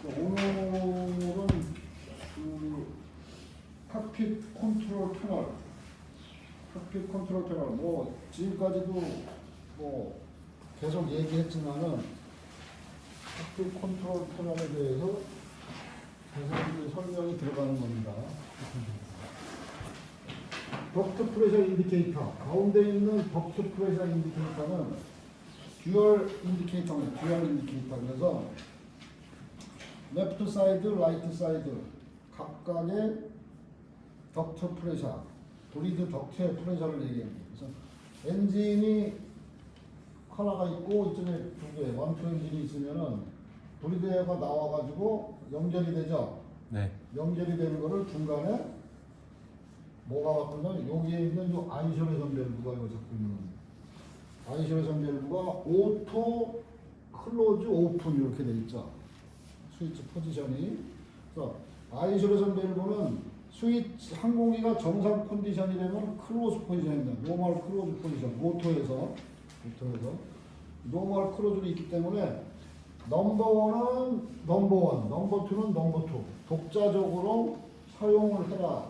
오늘은 그 칵핏 컨트롤 패널, 뭐 지금까지도 뭐 계속 얘기했지만은 칵핏 컨트롤 패널에 대해서 자세히 설명이 들어가는 겁니다. 덕트 프레셔 인디케이터, 가운데 있는 덕트 프레셔 인디케이터는 듀얼 인디케이터입니다. 듀얼 인디케이터. 그래서 레프트 사이드, 라이트 사이드 각각의 덕트 프레셔, 브리드 덕트의 프레셔를 얘기합니다. 그래서 엔진이 하나가 있고 이쪽에 두 개, 원투 엔진이 있으면은 브리드에어가 나와가지고 연결이 되죠. 네. 연결이 되는 거를 중간에 뭐가 왔냐면 여기에 있는 요 아이솔레이션 밸브가 이거 잡고 있는 겁니다. 아이솔레이션 밸브가 오토, 클로즈, 오픈 이렇게 돼 있죠. 스위치 포지션이. 그래서 아이솔레이션 밸브는 스위치 항공기가 정상 컨디션이라면 클로즈 포지션입니다. 노멀 클로즈 포지션. 오토에서 노멀 클로즈로 있기 때문에 넘버원은 넘버원, 넘버2는 넘버2 독자적으로 사용을 해라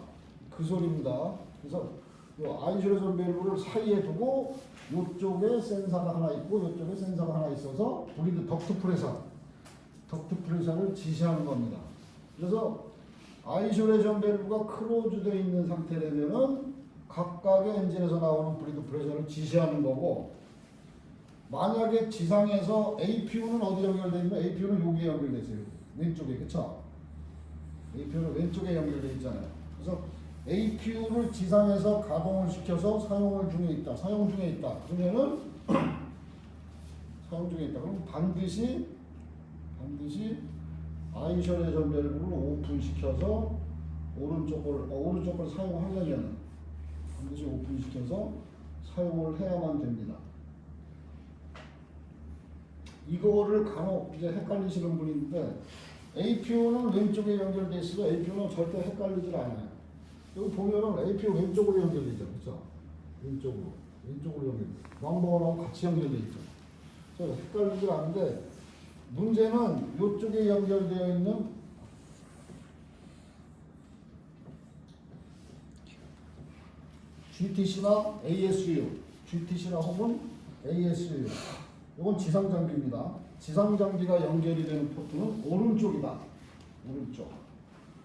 그 소리입니다. 그래서 이 아이솔레이션 밸브를 사이에 두고 이쪽에 센서가 하나 있고 이쪽에 센서가 하나 있어서 브리드 덕트 프레셔를 지시하는 겁니다. 그래서 아이솔레이션 밸브가 클로즈되어 있는 상태라면은 각각의 엔진에서 나오는 브리드 프레셔를 지시하는 거고, 만약에 지상에서 APU는 어디 연결되어 있냐면 APU는 여기에 연결되어 있어요. 왼쪽에. 그쵸? APU는 왼쪽에 연결되어 있잖아요. 그래서 APU를 지상에서 가동을 시켜서 사용 중에 있다. 그러면은 사용 중에 있다. 그럼 반드시 아이솔레이션 밸브를 오픈시켜서 오른쪽을 사용하려면 반드시 오픈시켜서 사용을 해야만 됩니다. 이거를 간혹 이제 헷갈리시는 분이 있는데, APU는 왼쪽에 연결돼 있어서 APU는 절대 헷갈리질 않아요. 여기 보면은 APU 왼쪽으로 연결되죠. 그렇죠? 왼쪽으로 연결. 넘버원하고 같이 연결돼 있죠. 그래서 헷갈리질 않은데, 문제는 이쪽에 연결되어 있는 GTC나 ASU, GTC나 혹은 ASU, 이건 지상 장비입니다. 지상 장비가 연결이 되는 포트는 오른쪽이다. 오른쪽.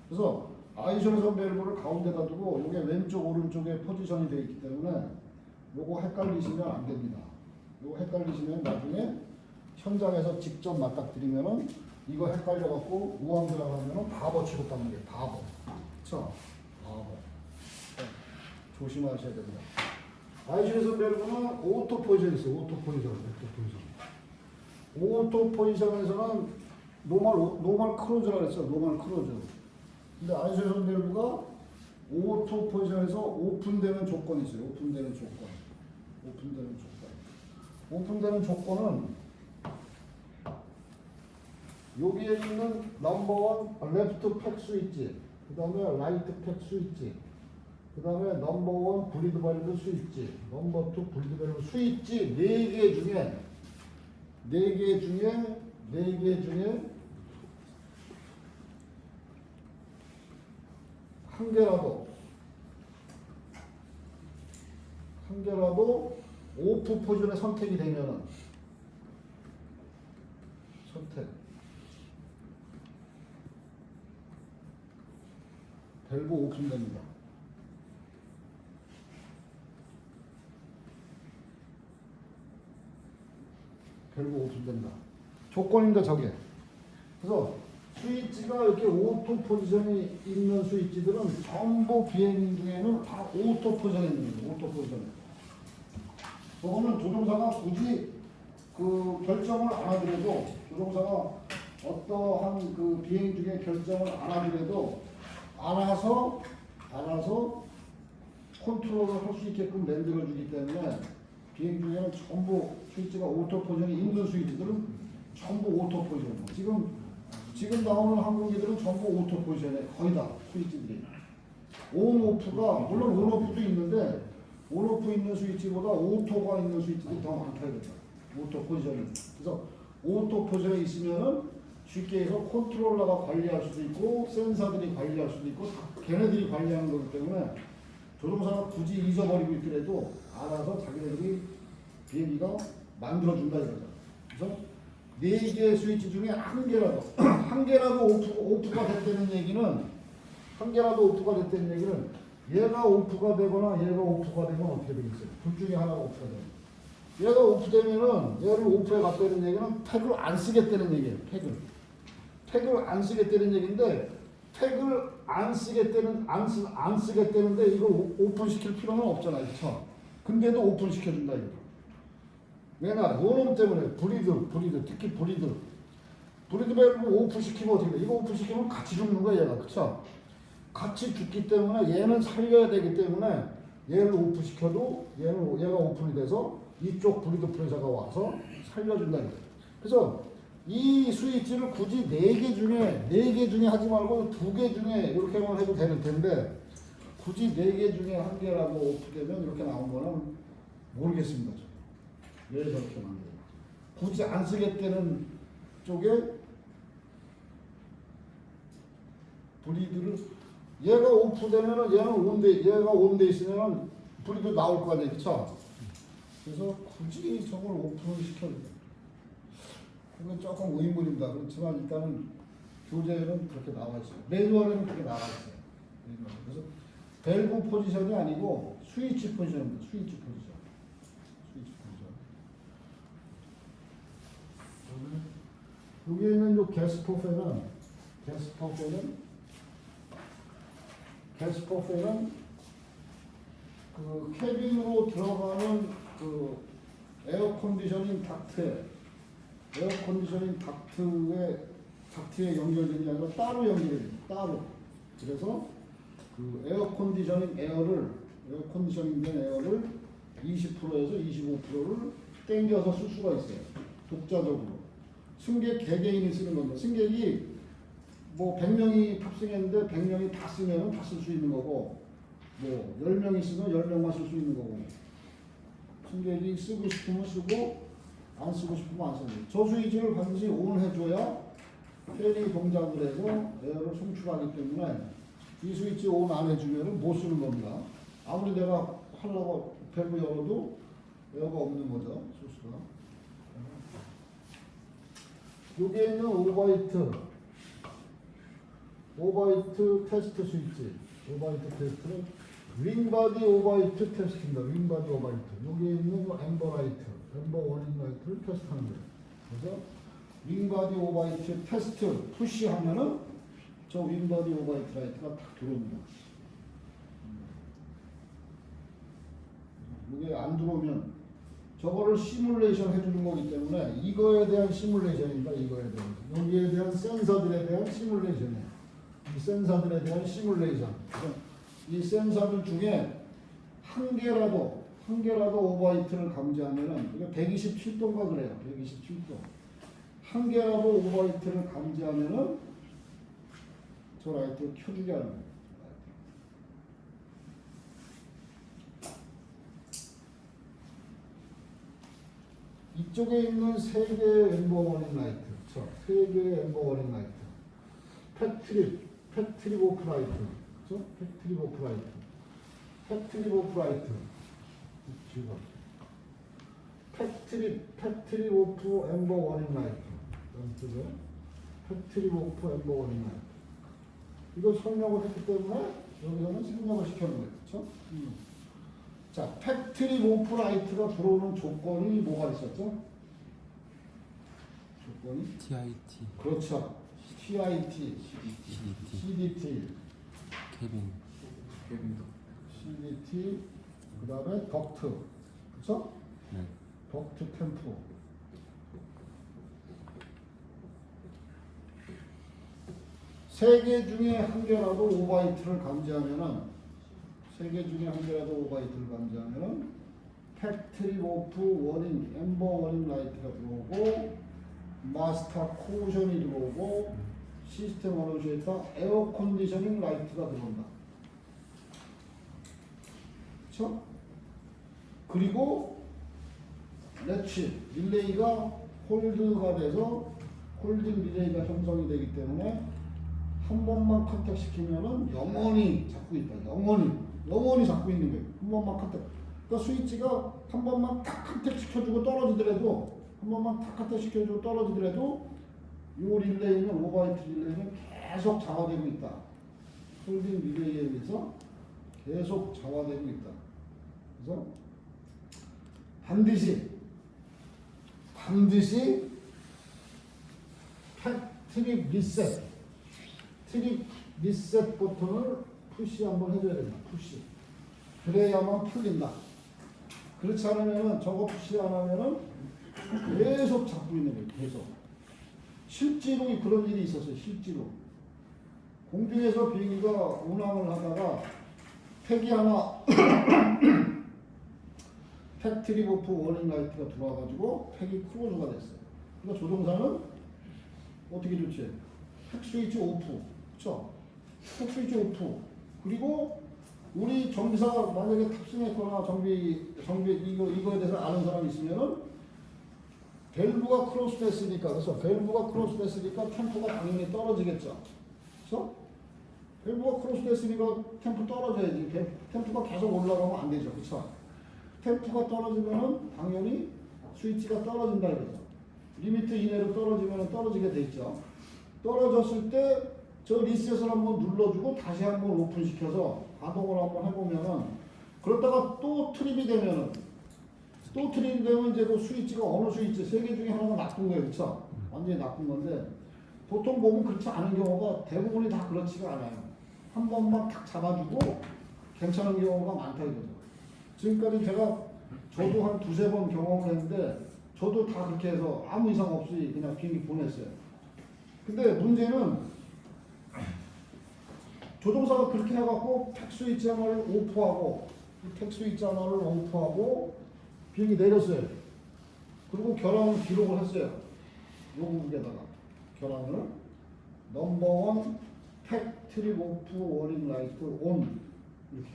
그래서 아이솔레이션 밸브를 가운데다 두고 이게 왼쪽 오른쪽에 포지션이 되어 있기 때문에 요거 헷갈리시면 안 됩니다. 요거 헷갈리시면 나중에 현장에서 직접 맞닥뜨리면은 이거 헷갈려갖고 우왕좌왕 하면은 바보 취급받는 거예요. 바보. 그쵸? 바보. 네. 조심하셔야 됩니다. 아이솔레이션 밸브는 오토 포지션이 있어요. 오토 포지션에서는 노멀 클로즈라고 했어요. 노멀 클로즈. 근데 아이솔레이션 밸브가 오토 포지션에서 오픈되는 조건이 있어요. 오픈되는 조건은 여기에 있는 넘버원 레프트 팩 스위치, 그 다음에 라이트 팩 스위치, 그 다음에 넘버원 브리드 밸브 스위치, 넘버2 브리드 밸브 스위치 4개 중에 한 개라도 오프 포지션에 선택이 되면은 밸브 오픈됩니다. 조건인데 저게. 그래서 스위치가 이렇게 오토 포지션이 있는 스위치들은 전부 비행 중에는 다 오토 포지션에 있는 거예요. 오토 포지션에. 저거는 조종사가 굳이 그 결정을 안 하더라도, 조종사가 어떠한 그 비행 중에 결정을 안 하더라도 알아서 컨트롤을 할 수 있게끔 만들어주기 때문에 비행 중에는 전부 스위치가 오토 포지션이 있는 스위치들은 전부 오토 포지션. 지금 나오는 항공기들은 전부 오토 포지션에 거의 다 스위치들이. 온오프가 물론 온오프도 있는데 온오프 있는 스위치보다 오토가 있는 스위치들이 더 많다 이거죠. 오토 포지션이. 그래서 오토 포지션에 있으면은 쉽게 해서 컨트롤러가 관리할 수도 있고 센서들이 관리할 수도 있고 다 걔네들이 관리하는 거기 때문에 조종사가 굳이 잊어버리고 있더라도 알아서 자기네들이 비행기가 만들어준다 이거죠. 그래서 4개의 스위치 중에 한 개라도 오프가 됐다는 얘기는 한 개라도 오프가 됐다는 얘기는 얘가 오프가 되거나 얘가 오프가 되면 어떻게 되겠어요? 둘 중에 하나가 오프가 돼요. 얘가 오프되면은 얘를 오프에 갔다는 얘기는 팩을 안 쓰겠다는 얘기예요. 팩을 안 쓰겠다는 얘기인데 팩을 안 쓰겠다는데 이걸 오픈시킬 필요는 없잖아요. 그렇죠? 근데도 오픈시켜준다 이거. 왜냐? 요놈 때문에 브리드 특히 브리드 밸브 오픈시키면 어떻게 돼? 이거 오픈시키면 같이 죽는 거야 얘가. 그렇죠? 같이 죽기 때문에 얘는 살려야 되기 때문에 얘를 오픈시켜도 얘가 오픈이 돼서 이쪽 브리드 프레셔가 와서 살려준다 이거. 그래서 이 스위치를 굳이 4개 중에 하지 말고 2개 중에 이렇게만 해도 되는 텐데 굳이 4개 중에 1개라고 오프되면 이렇게 나온 거는 모르겠습니다. 왜 저렇게 만들어요? 굳이 안 쓰겠다는 쪽에 브리드를 얘가 오프되면은 얘가 온돼 있으면은 브리드 나올 거 아니에요. 그쵸? 그래서 굳이 저걸 오픈을 시켜야 돼요. 그건 조금 의문입니다. 그렇지만 일단은 교재에는 그렇게 나와 있어요. 매뉴얼에는 그렇게 나와 있어요. 그래서 밸브 포지션이 아니고 스위치 포지션입니다. 스위치 포지션. 여기에 있는 요 게스퍼페는 그 캐빈으로 들어가는 그 에어컨디셔닝 닥트에 연결되는 게 아니라 따로 연결돼요. 따로. 그래서 그 에어컨디셔닝 된 에어를 20%에서 25%를 땡겨서 쓸 수가 있어요. 독자적으로. 승객 개개인이 쓰는 겁니다. 승객이 뭐 100명이 탑승했는데 100명이 다 쓰면 다 쓸 수 있는 거고 뭐 10명이 쓰면 10명만 쓸 수 있는 거고 승객이 쓰고 싶으면 쓰고 안 쓰고 싶으면 안 쓰는 거예요. 저 스위치를 반드시 ON 해줘야 페리 동작을 해서 에어를 송출하기 때문에 이 스위치 ON 안 해주면 못 쓰는 겁니다. 아무리 내가 하려고 밸브 열어도 에어가 없는 거죠. 소스가. 여기에 있는 오버히트 테스트 스위치. 오버히트 테스트는 윙바디 오버히트 테스트입니다. 윙바디 오버히트. 여기에 있는 엠버 워닝 라이트를 테스트하는 거예요. 그래서 윙바디 오버히트 테스트 푸시하면은 저 윙바디 오버히트 라이트가 딱 들어옵니다. 이게 안 들어오면 저거를 시뮬레이션 해주는 거기 때문에 이거에 대한 시뮬레이션입니다. 여기에 대한 센서들에 대한 시뮬레이션이에요. 이 센서들에 대한 시뮬레이션. 이 센서들 중에 한 개라도 오버히트를 감지하면은 이게 127도인가 그래요. 127도. 한 개라도 오버히트를 감지하면은 저 라이트를 켜주게 하는 거예요. 이쪽에 있는 3개의 엠버 워닝 라이트, 그렇죠? 3개의 엠버 워닝 라이트. 팩트립 오프 라이트, 그렇죠? 팩트립 오프 라이트. 팩트립 오프 엠버 워닝 라이트. 팩트립 오프 엠버 워닝 라이트. 이거 설명을 했기 때문에 여기서는 생략을 시켜놓은 거예요, 그렇죠? 자, 팩트립 오프 라이트가 들어오는 조건이 뭐가 있었죠? 조건이? TIT. 그렇죠. TIT, CDT, CDT, 그 다음에 덕트, 그렇죠? 네. 덕트 템프. 세 개 중에 한 개라도 오버히트를 감지하면은 팩트립 오프 워닝, 엠버 워닝 라이트가 들어오고 마스터 코션이 들어오고 시스템 어너시에이터 에어 컨디셔닝 라이트가 들어온다. 그렇죠? 그리고 렛치 릴레이가 홀드가 돼서 홀딩 릴레이가 형성이 되기 때문에 한 번만 컨택 시키면은 영원히 잡고 있다. 영원히 잡고 있는 거예요. 한 번만 컨택. 그러니까 스위치가 한 번만 탁 컨택 시켜주고 떨어지더라도 이 릴레이는 오버라이트 릴레이는 계속 자화되고 있다. 홀딩 릴레이에 의해서 계속 자화되고 있다. 그래서 반드시 트립 리셋 버튼을 푸시 한번 해줘야 된다. 푸시. 그래야만 풀린다. 그렇지 않으면은 저거 푸시 안 하면은 계속 잡고 있는 거예요. 계속. 실제로 그런 일이 있었어요. 실제로. 공중에서 비행기가 운항을 하다가 팩이 하나 팩 트립 오프 워닝 라이트가 들어와가지고 팩이 크로즈가 됐어요. 그러니까 조종사는 어떻게 조치해? 팩 스위치 오프. 그쵸? 팩 스위치 오프. 그리고 우리 정비사가 만약에 탑승했거나 이거에 대해서 아는 사람이 있으면은 밸브가 크로스 됐으니까, 그래서 밸브가 크로스 됐으니까 템포가 당연히 떨어지겠죠. 그렇죠? 밸브가 크로스 됐으니까 템포 떨어져야지. 템포가 계속 올라가면 안 되죠. 그렇죠? 템포가 떨어지면은 당연히 스위치가 떨어진다 이거죠. 리미트 이내로 떨어지면 떨어지게 돼 있죠. 떨어졌을 때 저 리셋을 한번 눌러주고 다시 한번 오픈시켜서 가동을 한번 해보면은, 그러다가 또 트립이 되면 이제 그 스위치가 어느 스위치 세 개 중에 하나가 나쁜 거예요. 그쵸? 완전히 나쁜 건데 보통 보면 그렇지 않은 경우가 대부분이 다 그렇지가 않아요. 한 번만 탁 잡아주고 괜찮은 경우가 많다 이거죠. 지금까지 저도 한 두세 번 경험을 했는데 저도 다 그렇게 해서 아무 이상 없이 그냥 비행기 보냈어요. 근데 문제는 조종사가 그렇게 해갖고 팩 스위치 하나를 오프하고 비행기 내렸어요. 그리고 결항을 기록을 했어요. 로그북에다가 결항을 넘버 1 팩 트립 오프 워닝 라이트 온 이렇게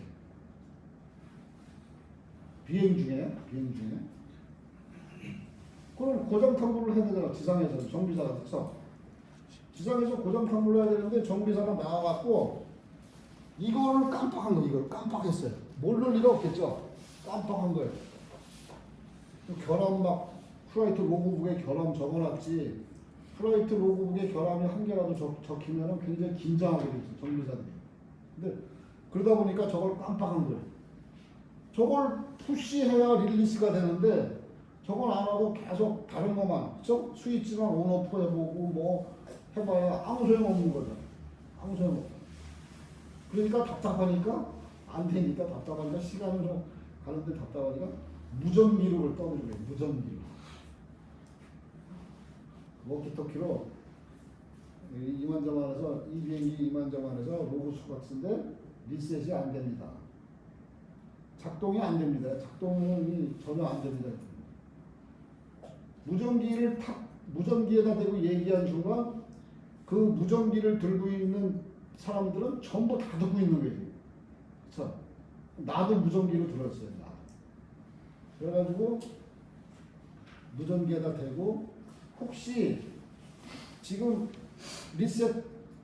비행 중에 그럼 고장 탐구를 해야 되잖아. 지상에서 정비사가 돼서 지상에서 고장 탐구를 해야 되는데 정비사가 나와갖고 이거를 깜빡한 거예요. 이걸 깜빡했어요. 모를 리가 없겠죠. 깜빡한 거예요. 결함 막 플라이트 로그북에 결함 적어놨지. 플라이트 로그북에 결함이 한 개라도 적히면 굉장히 긴장하게 되죠. 정비사들이. 근데 그러다 보니까 저걸 깜빡한 거예요. 저걸 푸시해야 릴리스가 되는데 저걸 안 하고 계속 다른 것만, 그쵸? 스위치만 온오프 해보고 뭐 해봐야 아무 소용없는 거죠. 아무 소용없어. 그러니까 답답하니까 안 되니까 답답하니까 시간을 좀 가는데 답답하니까 무전기로를 떠들어요. 무전기로. 워키토키로 이만저만해서 이 비행기 이만저만해서 로그 수가 쓴데 리셋이 안 됩니다. 작동이 안 됩니다. 작동이 전혀 안 됩니다. 무전기에다 대고 얘기한 순간 그 무전기를 들고 있는 사람들은 전부 다 듣고 있는 거예요. 그쵸? 나도 무전기로 들었어요. 나도. 그래가지고 무전기에다 대고 혹시 지금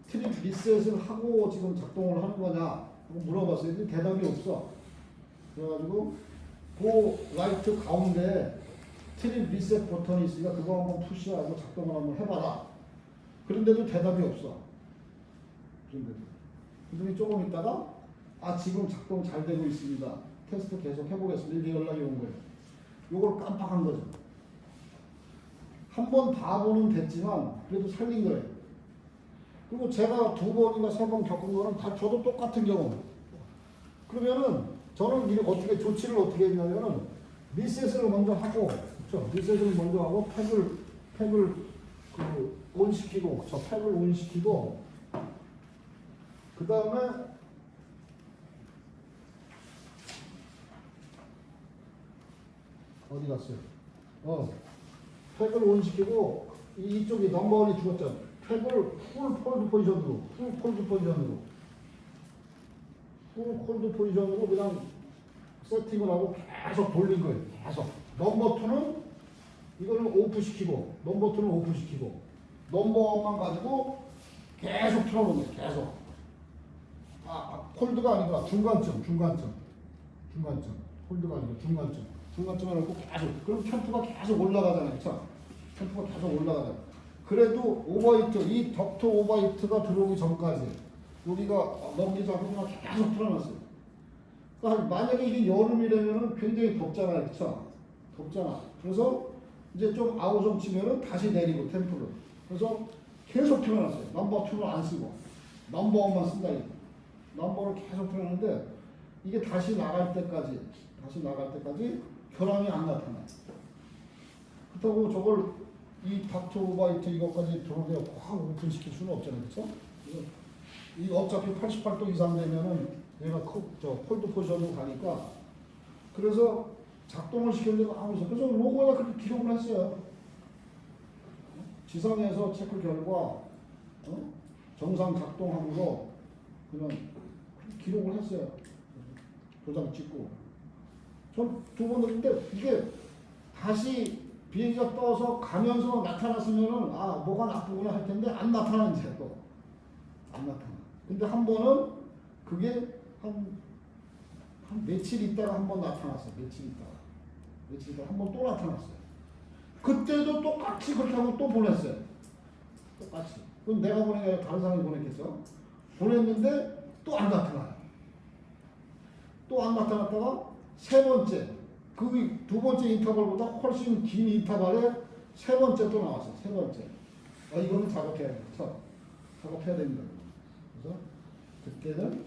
트립 리셋을 하고 지금 작동을 하는 거냐 물어봤어요. 근데 대답이 없어. 그래가지고 그 라이트 가운데 트립 리셋 버튼이 있으니까 그거 한번 푸시하고 작동을 한번 해봐라. 그런데도 대답이 없어. 그런데도 조금 있다가 지금 작동 잘 되고 있습니다. 테스트 계속 해보겠습니다. 이렇게 연락이 온 거예요. 요걸 깜빡한 거죠. 한 번 바보는 됐지만 그래도 살린 거예요. 그리고 제가 2번인가 3번 겪은 거는 다 저도 똑같은 경우. 그러면은 저는 이게 어떻게 조치를 어떻게 했냐면은 리셋을 먼저 하고, 그렇죠? 리셋을 먼저 하고 팩을 온시키고, 팩을 온시키고, 그 다음에 어디 갔어요? 팩을 온시키고 이쪽이 넘버원이 죽었잖아. 팩을 풀 콜드 포지션으로 그냥 세팅을 하고 계속 돌린 거예요. 계속. 넘버 2는 이거를 오프시키고, 넘버 2는 오프시키고, 넘버원만 가지고 계속 틀어놓는 거예요. 계속. 폴드가 아니구나. 중간점. 폴드가 아니고 중간점. 중간점을 놓고 계속. 그럼 템프가 계속 올라가잖아요. 그쵸? 템프가 계속 올라가잖아요. 그래도 오버히트, 이 덕트 오버히트가 들어오기 전까지 여기가 넘기지 않고 그냥 계속 틀어놨어요. 그러니까 만약에 이게 여름이라면 굉장히 덥잖아요. 그쵸? 덥잖아. 그래서 이제 좀 아우성 치면은 다시 내리고 템프를. 그래서 계속 틀어놨어요. 넘버 2를 안 쓰고. 넘버 1만 쓴다. 넘버를 계속 틀어놨는데 이게 다시 나갈 때까지 결함이 안 나타나요. 그렇다고 저걸 이 닥터 오버히트 이것까지 들어오게 확 오픈시킬 수는 없잖아요. 그렇죠? 이 어차피 88도 이상 되면은 얘가 콜드 포지션으로 가니까 그래서 작동을 시키려고 하고 있어요. 그래서 로고에다 그렇게 기록을 했어요. 지상에서 체크 결과 정상 작동함으로 그냥 기록을 했어요. 도장 찍고. 전 두 번 했는데 이게 다시 비행기가 떠서 가면서 나타났으면은 뭐가 나쁘구나 할 텐데 안 나타나는데 또 안 나타나. 근데 한 번은 그게 한 며칠 있다가 한 번 나타났어요. 며칠 있다가 한 번 또 나타났어요. 그때도 똑같이 그렇게 하고 또 보냈어요. 똑같이. 그럼 내가 보낸 게 아니라 다른 사람이 보냈겠죠? 보냈는데 또 안 나타나요. 또 안 나타났다가 세 번째, 그 두 번째 인터벌보다 훨씬 긴 인터벌에 세 번째 또 나왔어요. 세 번째. 이거는 작업해야 돼요. 작업해야 됩니다. 그래서 그때는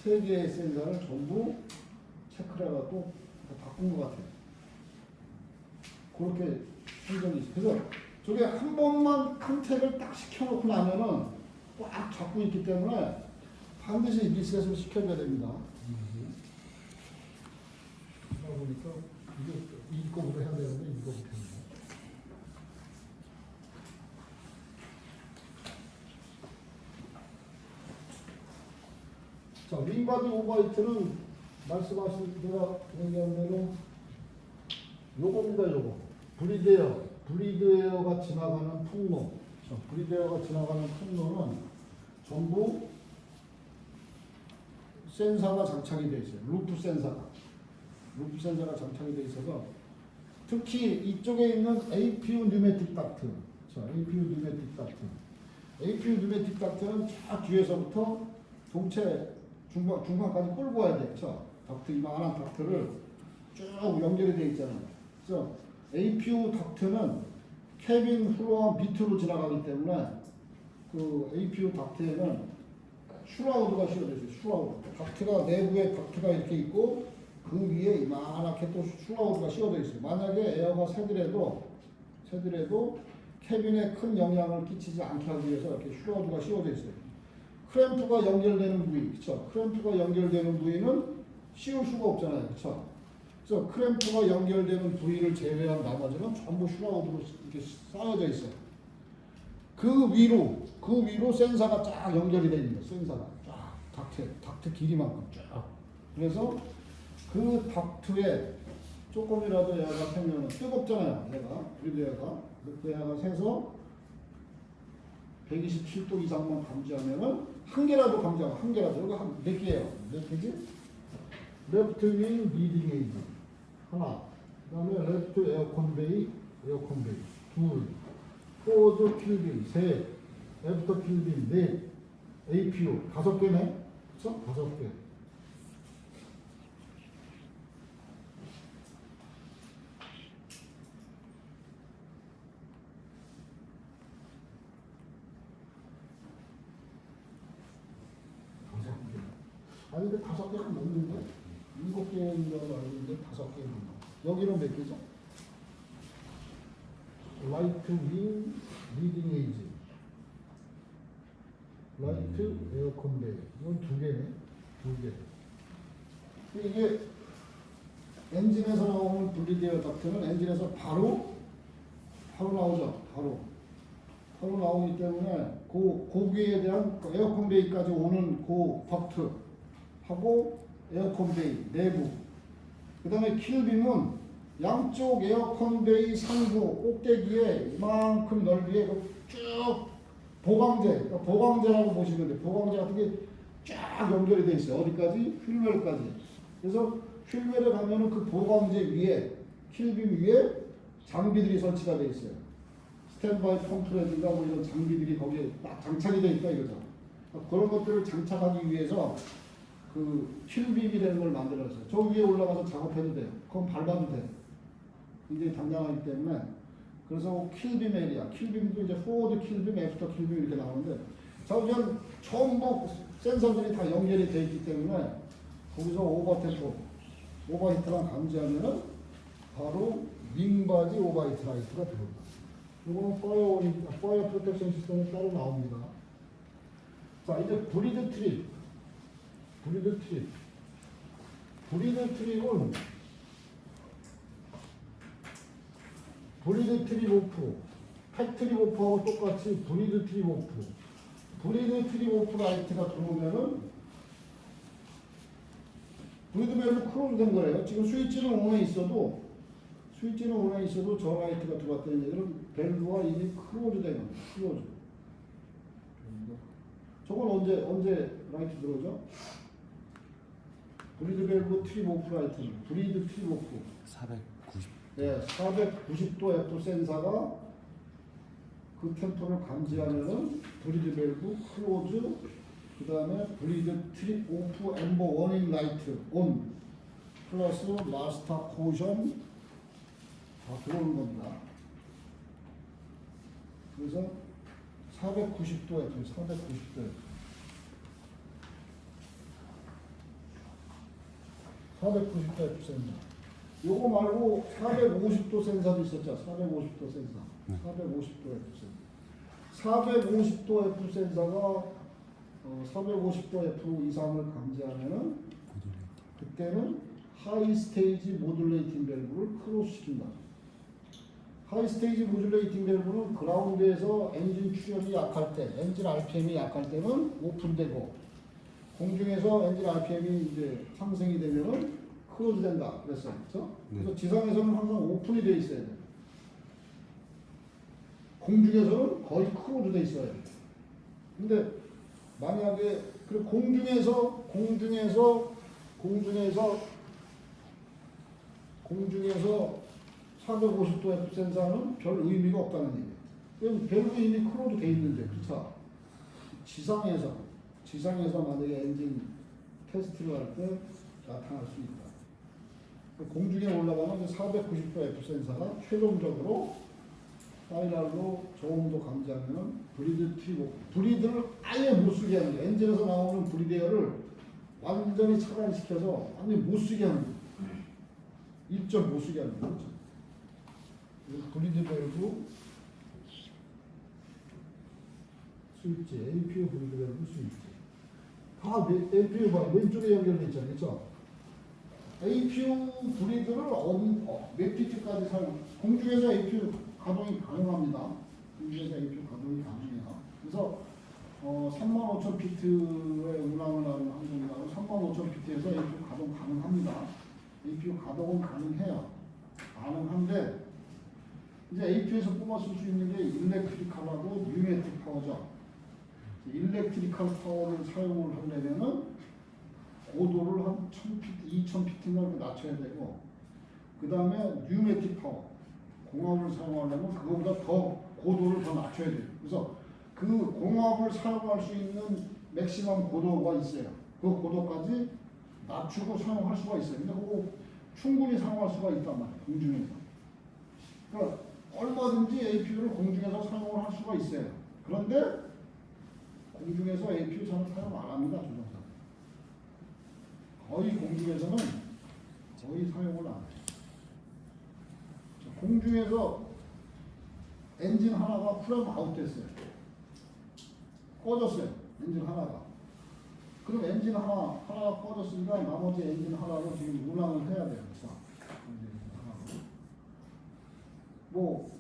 세 개의 센서를 전부 체크를 해갖고 바꾼 것 같아요. 그렇게 한 적이 있어요. 그래서 저게 한 번만 컨택을 딱 시켜놓고 나면은 꽉 잡고 있기 때문에 반드시 리셋을 시켜줘야 됩니다. 그러다 보니까 이거부터 해야 되는데 이거부터 해야 돼요. 자, 윙바디 오버히트는 말씀하신 제가 얘기한 대로 요겁니다. 요거 브리드에어가 지나가는 통로. 브리드에어가 지나가는 통로는 전부 센서가 장착이 되어 있어요. 루프 센서가 장착이 되어 있어서 특히 이쪽에 있는 APU 뉴매틱 닥트. APU 뉴매틱 닥트는 저 뒤에서부터 동체 중간까지 끌고 와야 돼요. 그렇죠? 닥트 이만한 닥트를 쭉 연결이 되어 있잖아요. 그래서 APU 닥트는 캐빈 플로어 밑으로 지나가기 때문에 그 APU 닥트에는 슈라우드가 씌워져 있어요. 슈라우드. 닥트가 내부에 닥트가 이렇게 있고 그 위에 이만하게 또 슈라우드가 씌워져 있어요. 만약에 에어가 새더라도 캐빈에 큰 영향을 끼치지 않게 하기 위해서 이렇게 슈라우드가 씌워져 있어요. 크램프가 연결되는 부위, 그렇죠? 크램프가 연결되는 부위는 씌울 수가 없잖아요, 그렇죠? 그래서 크램프가 연결되는 부위를 제외한 나머지는 전부 슈라우드로 이렇게 쌓여져 있어요. 그 위로 센서가 쫙 연결이 되어 있는 거예요. 센서가 쫙 닥트 길이만큼 쫙. 그래서 그 닥트에 조금이라도 얘가 새면 뜨겁잖아요. 브리드에어가 얘가 새서 127도 이상만 감지하면은 한 개라도 감지하고 한 개라도 여기 한 몇 개예요? 몇 개지? 레프트 윙 리딩 에이지 하나. 그다음에 레프트 에어컨 베이 둘. 포워드 킬빈 셋. 애프터 킬빈 넷. APU 5개네. 그렇죠? 5개. 아니 근데 5개는 넘는데 7개인 줄 알았는데 5개는 여기는 몇 개죠? 라이트 윙 리딩 에이지 라이트 에어컨 베이 이건 2개네. 2개. 이게 엔진에서 나오는 분리되어 닥트는 엔진에서 바로 나오죠. 바로 나오기 때문에 고기에 대한 에어컨 베이까지 오는 그 덕트 하고 에어컨 베이 내부. 그 다음에 킬빔은 양쪽 에어컨 베이 상부 꼭대기에 이만큼 넓이에 쭉 보강제, 그러니까 보강제라고 보시면 돼요. 보강제 같은 게 쫙 연결이 돼 있어요. 어디까지? 휠웰까지. 그래서 휠웰에 가면은 그 보강제 위에 킬빔 위에 장비들이 설치가 돼 있어요. 스탠바이 펌프라든가 뭐 이런 장비들이 거기에 딱 장착이 돼 있다 이거죠. 그런 것들을 장착하기 위해서 그 킬빔이라는 걸 만들었어요. 저 위에 올라가서 작업해도 돼요. 그건 밟아도 돼요. 굉장히 단단하기 때문에. 그래서 킬빔 에리아, 킬빔도 이제 포워드 킬빔, 애프터 킬빔 이렇게 나오는데, 자, 우선 전부 센서들이 다 연결이 되어 있기 때문에 거기서 오버템포, 오버히트랑 감지하면은 바로 윙바디 오버히트 라이트가 들어옵니다. 이거는 파이어 프로텍션 시스템이 따로 나옵니다. 자, 이제 브리드 트립. 브리드 트립은 브리드 트립 오프, 팩 트립 오프하고 똑같이 브리드 트립 오프. 브리드 트립 오프 라이트가 들어오면은 브리드 밸브 크로즈 된 거예요. 지금 스위치는 온에 있어도 저 라이트가 들어왔다는 얘기는 밸브가 이미 크로즈 된 겁니다. 크로즈. 저건 언제 라이트 들어오죠? 브리드 밸브 트립 오프 라이트는 브리드 트립 오프 490. 네, 490도 F 센서가 그 템포를 감지하면은 브리드 밸브 클로즈, 그 다음에 브리드 트립 오프 엠버 워닝 라이트 온 플러스 마스터 포션 다 들어오는 겁니다. 그래서 490도 F, 490도 F. 490도 F 센서. 요거 말고 450도 센서도 있었죠. 450도 센서. 450도 F 센서. 450도 F 센서가 450도 F 이상을 감지하면은 그때는 하이 스테이지 모듈레이팅 밸브를 크로스 시킨다. 하이 스테이지 모듈레이팅 밸브는 그라운드에서 엔진 출력이 약할 때, 엔진 RPM이 약할 때는 오픈되고, 공중에서 엔진 RPM이 이제 상승이 되면은 크로즈 된다 그랬어요. 그렇죠? 그래서 지상에서는 항상 오픈이 되어 있어야 돼요. 공중에서는 거의 크로즈 되어 있어야 돼요. 근데 만약에 그 공중에서 450도 F 센서는 별 의미가 없다는 얘기예요. 왜냐면 밸브 이미 크로즈 돼 있는데, 그렇죠? 지상에서 만약에 엔진 테스트를 할 때 나타날 수 있다. 공중에 올라가면 490도 F 센서가 최종적으로 파이널로 저온도 감지하면 브리드 트리고, 브리드를 아예 못 쓰게 하는 거예요. 엔진에서 나오는 브리드 에어를 완전히 차단시켜서 완전히 못 쓰게 하는 거예요. 일절 못 쓰게 하는 거죠. 브리드 밸브 스위치, APU 브리드 밸브 스위치. 다 APU 봐, 왼쪽에 연결돼 있잖아요. 그렇죠? APU 브리드를 몇 피트까지 사용, 공중에서 APU 가동이 가능합니다. 공중에서 APU 가동이 가능해요. 그래서 35,000피트에 운항을 하는 항공이라고 35,000피트에서 APU 가동 가능합니다. APU 가동은 가능해요. 가능한데 이제 APU에서 뽑아 쓸 수 있는 게 일렉트리컬하고 뉴매틱 파워죠. 일렉트리컬 파워를 사용을 하려면은 고도를 한 1000피트, 2000피트나 낮춰야 되고, 그 다음에 뉴매틱 파워, 공압을 사용하려면 그거보다 더 고도를 더 낮춰야 돼요. 그래서 그 공압을 사용할 수 있는 맥시멈 고도가 있어요. 그 고도까지 낮추고 사용할 수가 있어요. 근데 그거 충분히 사용할 수가 있단 말이에요. 공중에서. 그러니까 얼마든지 APU를 공중에서 사용을 할 수가 있어요. 그런데 공중에서 APU 잘 사용 안 합니다. 조종사. 거의 공중에서는 거의 사용을 안 해요. 공중에서 엔진 하나가 프레임 아웃됐어요. 꺼졌어요. 엔진 하나가. 그럼 엔진 하나가 꺼졌으니까 나머지 엔진 하나로 지금 운항을 해야 돼요. 뭐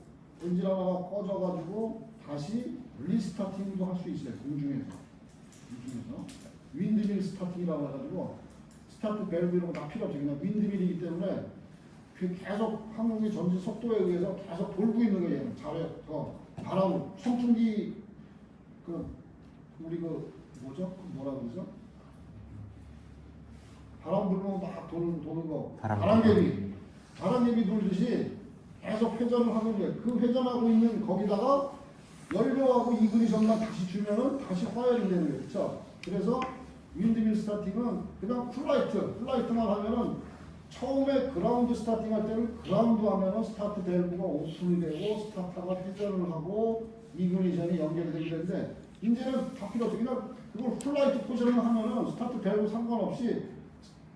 엔진 하나가 꺼져가지고 다시 리스타팅도 할 수 있어요. 공중에서. 윈드밀 스타팅이라고 해가지고 스타트 밸브 이런 거 다 필요 없죠. 그냥 윈드밀이기 때문에 그 계속 항공기 전진 속도에 의해서 계속 돌고 있는 거예요. 잘해. 바람 선풍기 그 우리 그 뭐죠? 뭐라 그러죠? 바람 불면 막 도는 거. 바람개비 돌듯이 계속 회전을 하는 거예요. 그 회전하고 있는 거기다가 연료하고 이그니션만 다시 주면은 다시 화열이 되는 거예요. 그렇죠? 그래서 윈드밀 스타팅은 그냥 플라이트만 하면은 처음에 그라운드 스타팅 할 때는 그라운드 하면은 스타트 밸브가 오픈이 되고 스타터가 회전을 하고 이그니션이 연결이 되게 되는데 이제는 다 필요 없어. 그냥 그걸 플라이트 포션을 하면은 스타트 밸브 상관없이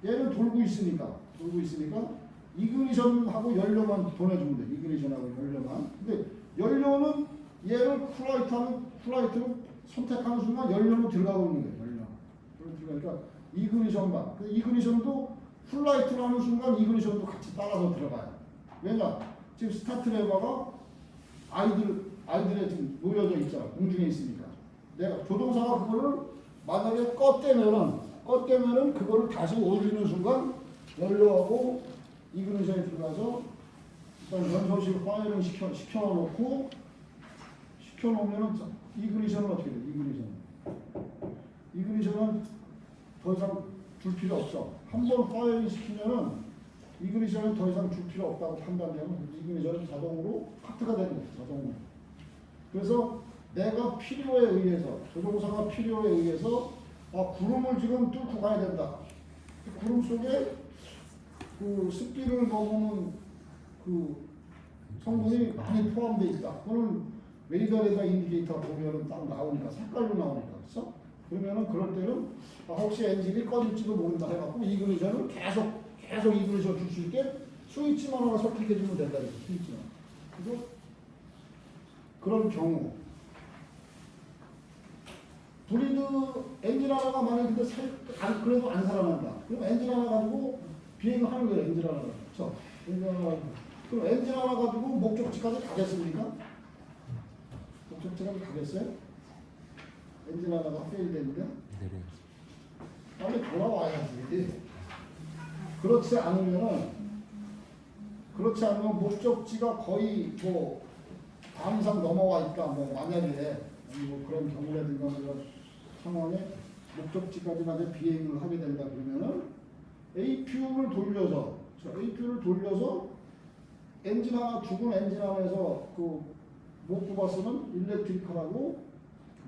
얘는 돌고 있으니까 이그니션하고 연료만 보내주면 돼. 이그니션하고 연료만. 근데 연료는 얘를 플라이트를 선택하는 순간 연료로 들어가고 있는 거예요. 연료 들어가니까 이그니션만. 그 이그니션도 플라이트를 하는 순간 이그니션도 같이 따라서 들어가요. 왜냐? 지금 스타트 레버가 아이들에 지금 놓여져 있잖아. 공중에 있으니까. 내가 조종사가 그거를 만약에 껐대면은 그거를 다시 올리는 순간 연료하고 이그니션이 들어가서 일단 연소실 화열을 시켜놓으면은 이그니션은 어떻게 돼? 이그니션은 더 이상 줄 필요 없어. 한번 파이어링 시키면은 이그니션은 더 이상 줄 필요 없다고 판단되면 이그니션은 자동으로 카트가 되는 거죠. 자동으로. 그래서 내가 필요에 의해서 조종사가 필요에 의해서 구름을 지금 뚫고 가야 된다. 구름 속에 그 습기를 머무는 그 성분이 많이 포함되어 있다. 그거는 레이더에다 인디케이터 보면은 딱 나오니까 색깔로 나오니까 그렇죠? 그러면은 그럴 때는 혹시 엔진이 꺼질지도 모른다 해갖고 이그니션을 계속 이그니션 줄 수 있게 스위치만 하나 선택해주면 된다. 스위치만. 그래서 그런 경우 브리드 엔진 하나가 만약에 근데 그래도 안 살아난다. 그럼 엔진 하나 가지고 비행을 하는 거예요. 엔진 하나 가지고. 그렇죠? 그럼 엔진 하나 가지고 목적지까지 가겠습니까? 목적지까지 가겠어요? 엔진 하나가 페일 되는데? 빨리 돌아와야지. 그렇지 않으면 목적지가 거의 뭐 밤이상 넘어와 있다. 뭐 만약에 뭐 그런 경우라든가 그런 상황에 목적지까지만 비행을 하게 된다 그러면은 APU를 돌려서 엔진 하나 죽은 엔진 하나에서 그 못 뽑아서는 일렉트리컬하고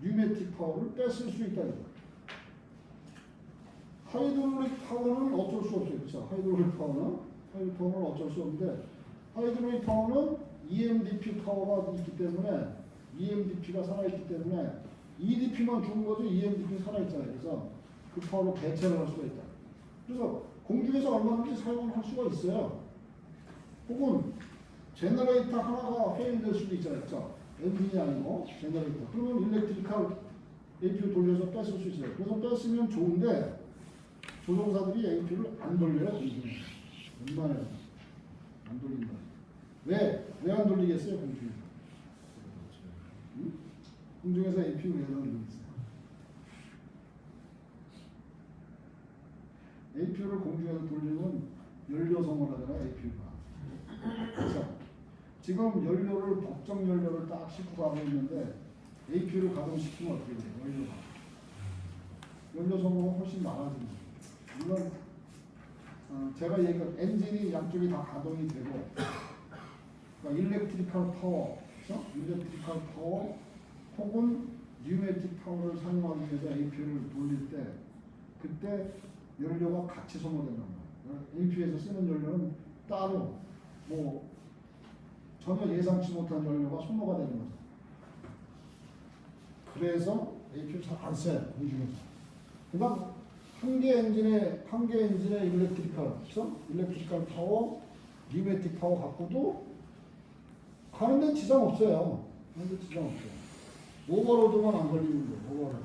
뉴매틱 파워를 뺐을 수 있다는 거예요. 하이드롤릭 파워는 어쩔 수 없어요. 그렇죠? 하이드롤릭 파워는 어쩔 수 없는데 하이드롤릭 파워는 EMDP 파워가 있기 때문에 EMDP가 살아있기 때문에 EDP만 죽은 거죠. EMDP 살아있잖아요. 그래서 그 파워로 대체를 할 수가 있다. 그래서 공중에서 얼마든지 사용할 수가 있어요. 혹은 제너레이터 하나가 페일될 수도 있잖아요. 그렇죠? 엔진이 아니고 제너레이터. 그러면 일렉트리컬 APU 돌려서 뺐을 수 있어요. 그래서 뺐으면 좋은데 조종사들이 APU를 안 돌려요. 웬만해서 안 돌린다. 왜 안 돌리겠어요? 공중에서. 응? 공중에서 APU 왜 안 돌리겠어요? APU를 공중에서 돌리면 연료 소모하잖아요. APU가. 그래서 지금 법정 연료를 딱 싣고 가고 있는데 APU를 가동시키면 어떻게 돼요? 연료 소모가 훨씬 많아집니다. 물론 제가 얘기한 엔진이 양쪽이 다 가동이 되고 그러니까 일렉트리컬 파워, 그렇죠? 일렉트리컬 파워 혹은 뉴매틱 파워를 사용하기 위해서 APU를 돌릴 때 그때 연료가 같이 소모된단 말이에요. APU에서 쓰는 연료는 따로 뭐 전혀 예상치 못한 연료가 소모가 되는 거죠. 그래서 APU 잘 안 써요. 공중에서. 그다음 한 개 엔진의 일렉트리컬, 그렇죠? 일렉트리컬 파워, 뉴매틱 파워 갖고도 가는 데는 지장 없어요. 오버로드만 안 걸리는 거예요.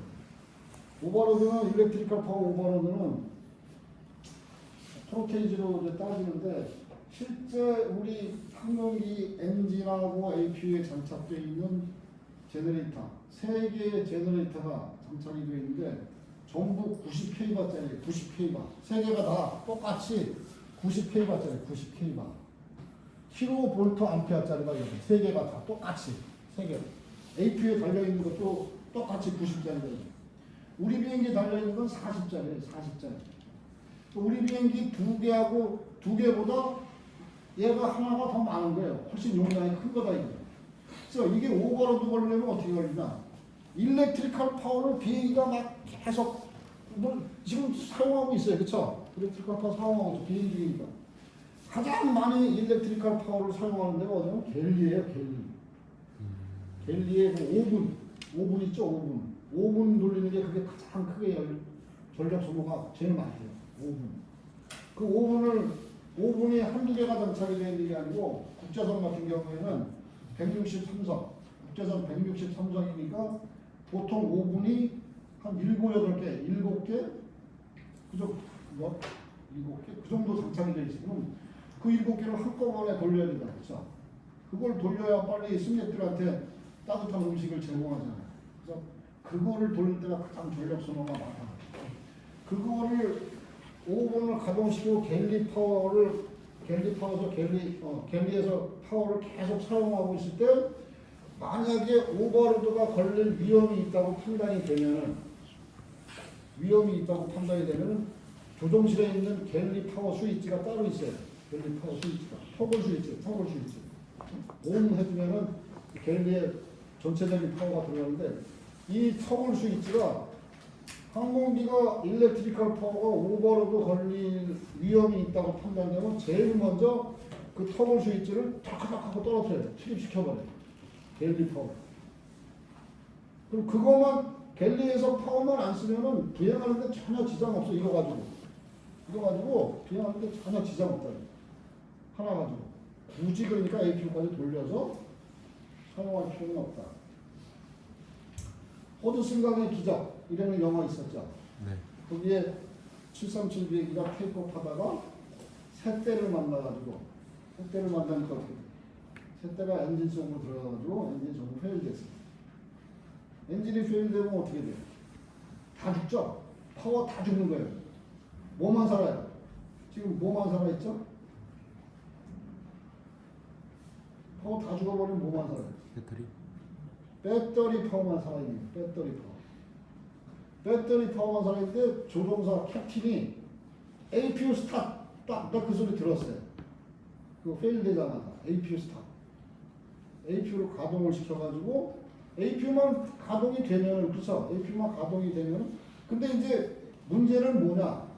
오버로드는 일렉트리컬 파워 오버로드는 프로테이지로 이제 따지는데 실제 우리 항공기 엔진하고 APU에 장착되어 있는 제너레이터 3개의 제너레이터가 장착이 되어 있는데 전부 90kW짜리 90kW 3개가 다 똑같이 90kW짜리 90kW 킬로볼트 암페어짜리가 이렇게 세 개가 다 똑같이 세 개. APU에 달려 있는 것도 똑같이 90짜리가 우리 비행기 달려 있는 건 40짜리예요. 40짜리. 우리 비행기 두 개하고 두 개보다 얘가 하나가 더 많은 거예요. 훨씬 용량이 큰 거다 이거. 그래서 이게 오버로드 걸리려면 어떻게 걸리나? 일렉트리컬 파워를 비행기가 막 계속 뭐 지금 사용하고 있어요. 그렇죠? 일렉트리컬 파워 사용하고 있죠. 비행기니까. 가장 많이 일렉트리컬 파워를 사용하는 데가 어디냐면 갤리예요. 갤리의 그 5분 있죠. 5분 돌리는 게 그게 가장 크게 전력 소모가 제일 많대요. 5분. 그 5분이 한두 개가 장착이 되는 게 아니고 국제선 같은 경우에는 163선, 국제선 163선이니까 보통 5분이 한 7, 8개, 7개? 그죠? 뭐? 7개? 그 정도 장착이 되어 있으면 그 7개를 한꺼번에 돌려야 된다. 그렇죠? 그걸 돌려야 빨리 승객들한테 따뜻한 음식을 제공하잖아요. 그래서 그거를 돌릴 때가 가장 전력 소모가 많다. 그거를 5분을 가동시키고 갤리에서 파워를 계속 사용하고 있을 때 만약에 오버로드가 걸릴 위험이 있다고 판단이 되면은 조종실에 있는 갤리 파워 스위치가 따로 있어요. 갤리 파워 스위치가 터글 스위치 온 해주면은 갤리의 전체적인 파워가 들어가는데 이 터글 스위치가 항공기가 일렉트리컬 파워가 오버로드 걸릴 위험이 있다고 판단되면 제일 먼저 그 터글 스위치를 탁탁 하고 떨어뜨려요. 출입시켜버려요. 갤리 파워. 그럼 그것만 갤리에서 파워만 안 쓰면은 비행하는데 전혀 지장 없어. 이거 가지고 비행하는데 전혀 지장 없다. 하나 가지고 굳이 그러니까 APU까지 돌려서 사용할 필요는 없다. 호드슨강의 기적 이라는 영화 있었죠. 네. 거기에 737 비행기가 테이크오프 하다가 새떼를 만나니까 어떻게 돼? 새떼가 엔진 속으로 들어가가지고 엔진이 전부 페일됐어요. 엔진이 페일되면 어떻게 돼요? 다 죽죠? 파워 다 죽는 거예요. 뭐만 살아요? 지금 뭐만 살아있죠? 파워 다 죽어버리면 뭐만 살아요? 배터리 파워만 살아있는 거예요. 배터리 파워만 살아있는데 조종사 캡틴이 APU 스탑 딱 그 소리 들었어요. 그거 페일되자마자 APU 스탑. APU를 가동을 시켜가지고 APU만 가동이 되면은 그렇죠. APU만 가동이 되면은 근데 이제 문제는 뭐냐?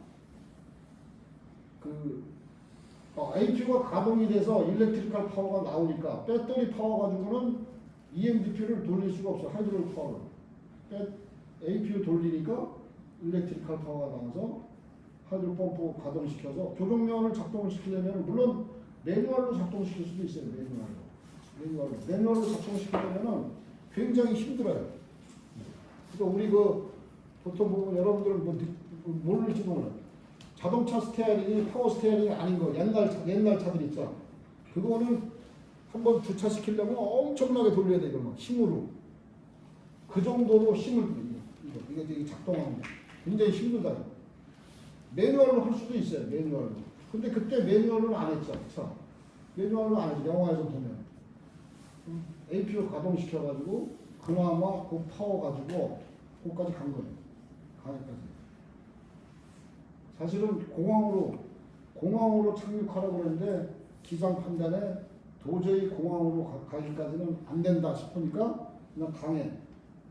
APU가 가동이 돼서 일렉트리컬 파워가 나오니까 배터리 파워 가지고는 EMDP를 돌릴 수가 없어. 하이드롤 파워를. APU 돌리니까 일렉트리컬 파워가 나와서 하이드롤 펌프 가동시켜서 교정면을 작동을 시키려면 물론 매뉴얼로 작동시킬 수도 있어요. 매뉴얼로 작동시키려면 굉장히 힘들어요. 그러니까 우리 보통 보면 여러분들은 모를지도 몰라요. 자동차 스티어링이 파워 스티어링이 아닌 거 옛날 차들 있죠. 그거는 한번 주차시키려면 엄청나게 돌려야 돼. 이거 힘으로 그 정도로 힘을 이게 작동하는 거 굉장히 힘들다. 매뉴얼로 할 수도 있어요. 매뉴얼로. 근데 그때 매뉴얼로는 안 했죠. 그쵸? 매뉴얼로 안 했죠. 영화에서 보면 APU 가동시켜가지고 그나마 그 파워 가지고 거기까지 간 거예요. 강에까지. 사실은 공항으로 착륙하라고 그랬는데 기상 판단에 도저히 공항으로 가기까지는 안 된다 싶으니까 그냥 강에.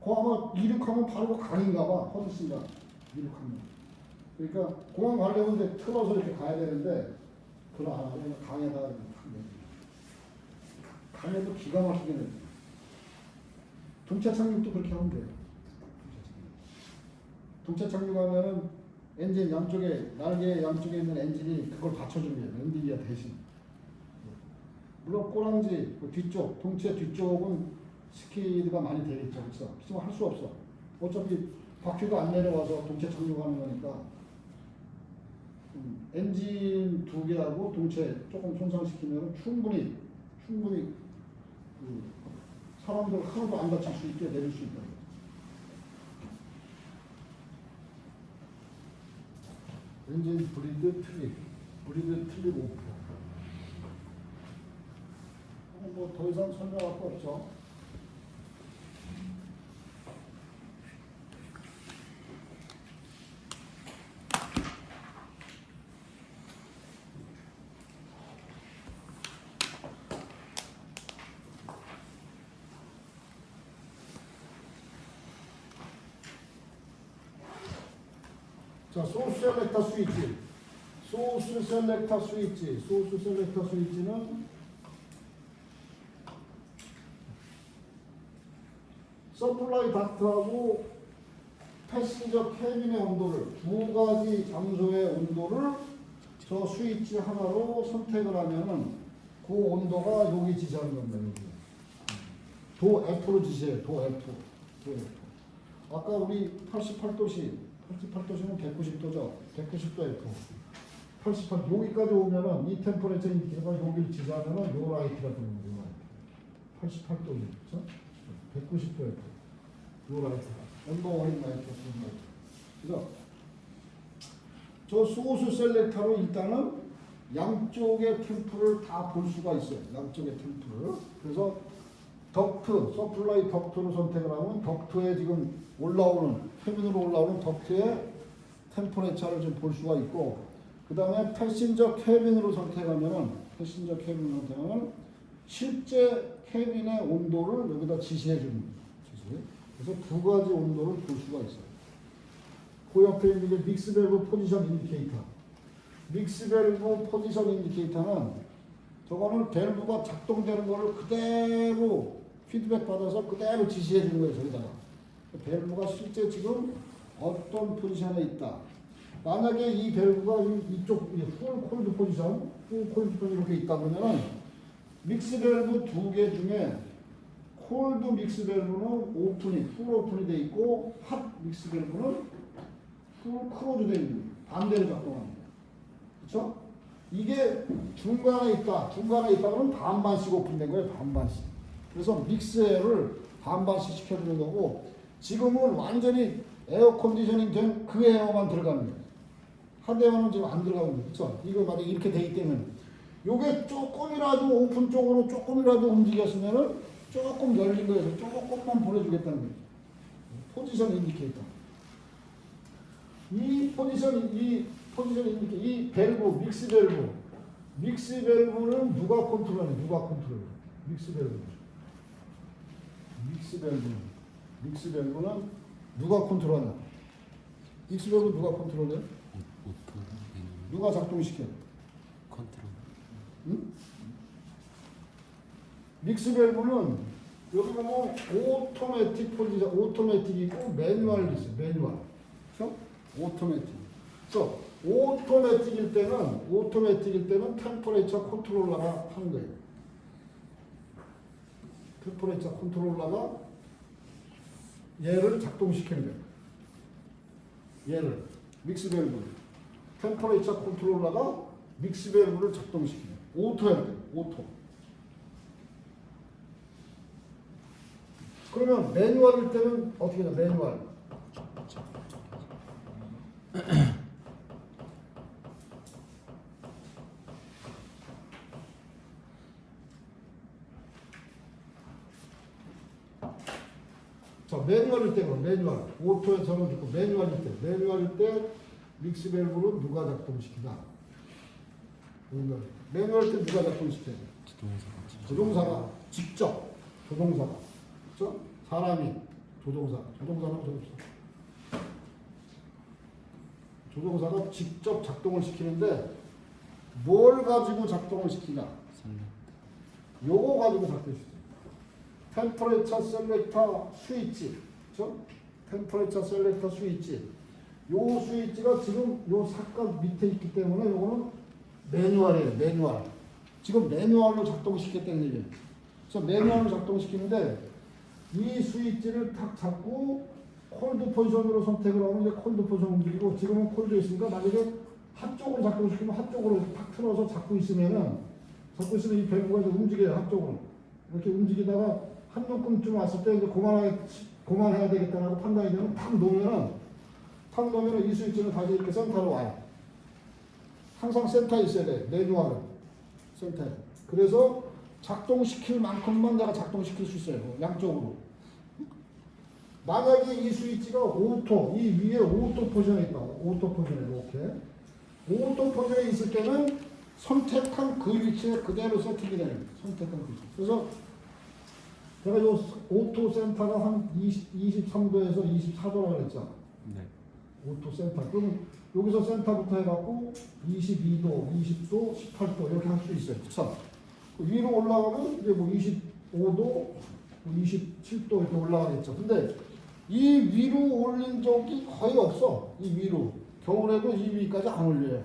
아마 이륙하면 바로 강인가 봐. 허드슨가 이륙하면. 그러니까 공항 가려면 이제 틀어서 이렇게 가야 되는데 그걸 안 하고 강에다가 강에도 기가 막히게 내. 동체 착륙도 그렇게 하면 돼요. 동체 착륙하면은 엔진 날개 양쪽에 있는 엔진이 그걸 받쳐줍니다. 엔비디아 대신. 물론 꼬랑지 뒤쪽, 동체 뒤쪽은 스키드가 많이 되겠죠. 그래서 하지만 할 수 없어. 어차피 바퀴가 안 내려와서 동체 착륙하는 거니까 엔진 두 개하고 동체 조금 손상시키면 충분히 사람들 하나도 안 다칠 수 있게 내릴 수 있다. 엔진 브리드 틀립 오프. 뭐 더 이상 설명할 거 없죠. 자, 소스 셀렉터 스위치. 소스 셀렉터 스위치. 소스 셀렉터 스위치는 서플라이 닥트하고 패신저 캐빈의 온도를 두 가지 장소의 온도를 저 스위치 하나로 선택을 하면은 그 온도가 여기 지시하는 겁니다. 여기. 도 F로 지시해요. 도 F. 도 F. 아까 우리 88도씨는 190도죠. 190도 F. 88 여기까지 오면은 이 템퍼레처 인디케이터가 여기를 지시하면은 요 라이트가 되는 거예요. 88도죠. 그렇죠? 190도 F. 요 라이트가. 온도 원인 라이트가 되는 거죠. 그죠? 저 소스 셀렉터로 일단은 양쪽의 템프를 다 볼 수가 있어요. 양쪽의 템프를. 그래서 덕트, 서플라이 덕트로 선택을 하면 덕트에 지금 올라오는, 표면으로 올라오는 덕트의 템퍼레처를 좀 볼 수가 있고, 그 다음에 패신저 캐빈으로 선택하면은, 패신저 캐빈으로 선택하면 실제 캐빈의 온도를 여기다 지시해 주는 거예요. 그래서 두 가지 온도를 볼 수가 있어요. 그 옆에 있는 게 믹스 밸브 포지션 인디케이터. 믹스 밸브 포지션 인디케이터는 저거는 밸브가 작동되는 거를 그대로 피드백 받아서 그대로 지시해 주는 거예요. 저기다가. 밸브가 실제 지금 어떤 포지션에 있다. 만약에 이 밸브가 이쪽 풀 콜드 포지션, 이렇게 있다 그러면은 믹스 밸브 두 개 중에 콜드 믹스 밸브는 오픈이, 풀 오픈이 돼 있고 핫 믹스 밸브는 풀 클로즈 돼 있는 반대로 작동합니다. 그렇죠? 이게 중간에 있다 그러면 반반씩 오픈된 거예요. 반반씩. 그래서 믹스를 반반씩 시켜주는 거고, 지금은 완전히 에어 컨디셔닝 된 그 에어만 들어가는 거예요. 핫에어는 지금 안 들어가는 거예요. 그렇죠? 이거 만약에 이렇게 돼 있기 때문에 요게 조금이라도 오픈 쪽으로 조금이라도 움직였으면은 조금 열린 거에서 조금만 보내주겠다는 거예요. 포지션 인디케이터. 이 포지션 인디케이터, 이 밸브, 믹스 밸브는 누가 컨트롤하냐? 믹스 밸브는 누가 컨트롤하냐? 믹스 밸브 누가 컨트롤해요? 누가 작동시켜요? 컨트롤. 응? 믹스 밸브는 여기 보면 오토매틱 포지션, 오토매틱이 있고 매뉴얼이 있어요. 매뉴얼. 그렇죠? 오토매틱. 그래서 오토매틱일 때는 템퍼레처 컨트롤러가 하는 거예요. 템퍼레처 컨트롤러가 얘를 작동시키는 거예요. 얘를 믹스 밸브. 템퍼레처 컨트롤러가 믹스 밸브를 작동시키는 거예요. 오토할 때, 오토. 그러면 매뉴얼일 때는 어떻게 해요? 매뉴얼. 자, 매뉴얼일 때, 매뉴얼. 오토에서는 듣고 매뉴얼일 때 믹스 밸브를 누가 작동시키나? 매뉴얼일 때 누가 작동시켜요? 조종사가 직접, 조종사가. 그렇죠? 사람이, 조종사는 없어. 조종사가 직접 작동을 시키는데 뭘 가지고 작동을 시키냐? 요거 가지고 작동시켜요. 템퍼레처 셀렉터 스위치, 그렇죠? 템퍼레처 셀렉터 스위치. 요 스위치가 지금 요 삭각 밑에 있기 때문에 요거는 매뉴얼이에요. 매뉴얼. 지금 매뉴얼로 작동시켰다는 얘기예요. 그래서 매뉴얼로 작동시키는데 이 스위치를 탁 잡고 콜드 포지션으로 선택을 하면 이제 콜드 포지션 움직이고, 지금은 콜드에 있으니까 만약에 핫쪽으로 작동시키면 핫쪽으로 탁 틀어서 잡고 있으면 이 밸브가 이제 움직여요. 핫쪽으로. 이렇게 움직이다가 한 요금쯤 왔을 때 이제 그만해야 되겠다라고 판단이 되면 탁 놓으면은 이 스위치는 다시 이렇게 센터로 와요. 항상 센터에 있어야 돼. 매뉴얼은 센터에. 그래서 작동시킬 만큼만 내가 작동시킬 수 있어요. 양쪽으로. 만약에 이 스위치가 오토, 이 위에 오토 포지션에 있다. 오토 포지션에 이렇게. 오토 포지션에 있을 때는 선택한 그 위치에 그대로 세팅이 되는 거예요. 선택한 그 위치. 그래서 제가 요 오토 센터가 한 23도에서 24도라고 그랬죠. 네. 오토 센터. 그럼 여기서 센터부터 해갖고 22도, 20도, 18도 이렇게 할 수 있어요. 그쵸? 위로 올라가면 이제 뭐 25도, 27도 이렇게 올라가겠죠. 근데 이 위로 올린 적이 거의 없어. 이 위로. 겨울에도 이 위까지 안 올려요.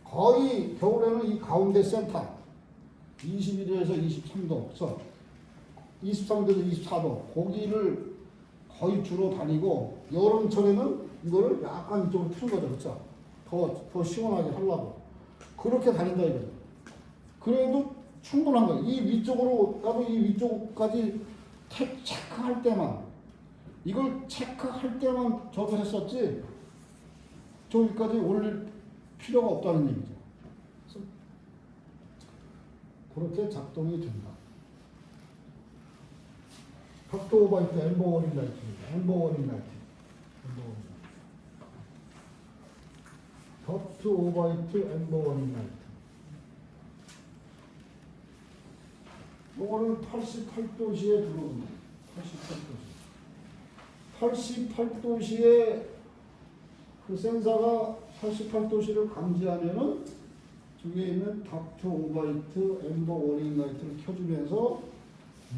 거의 겨울에는 이 가운데 센터 21도에서 23도, 그쵸? 23도에서 24도 거기를 거의 주로 다니고 여름철에는 이거를 약간 이쪽으로 틀은 거죠, 그쵸? 더 시원하게 하려고 그렇게 다닌다 이거죠. 그래도 충분한 거예요. 이 위쪽으로 나도 이 위쪽까지 체크할 때만 이걸 체크할 때만 저도 했었지 저기까지 올릴 필요가 없다는 얘기죠. 그래서 그렇게 작동이 된다. 닥터 오바이트 엠버 워닝 라이트입니다. 엠버 워닝 라이트. 닥터 오바이트 엠버 워닝 라이트. 이거는 88도시에 들어옵니다. 88도시. 88도시에 그 센서가 88도시를 감지하면은 저기에 있는 닥터 오바이트 엠버 워닝 라이트를 켜주면서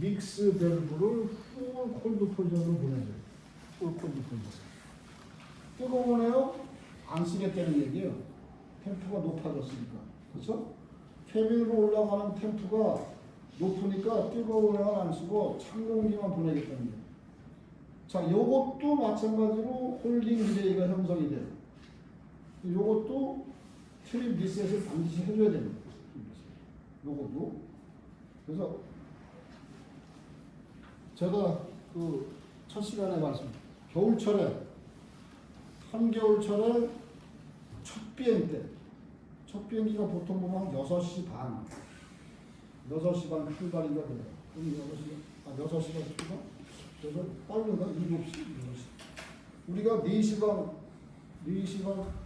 믹스 밸브를 풀 콜드 포지션으로 보내줘요. 풀 콜드 포지션. 뜨거우네요? 안 쓰겠다는 얘기예요. 템프가 높아졌으니까. 그렇죠? 캐빈으로 올라가는 템프가 높으니까 뜨거운 에어는 안 쓰고 찬 공기만 보내겠다는 거예요. 자, 요것도 마찬가지로 홀딩 릴레이가 형성이 돼요. 요것도 트립 리셋을 반드시 해줘야 됩니다. 요것도. 그래서 제가 그 첫 시간에 말씀, 겨울철에, 한겨울철에 첫 비행 때, 첫 비행기가 보통 보면 한 6시 반, 6시 반 출발인가 그래요. 6시가 출발? 그래서 빠른가? 7시? 6시. 우리가 4시 반,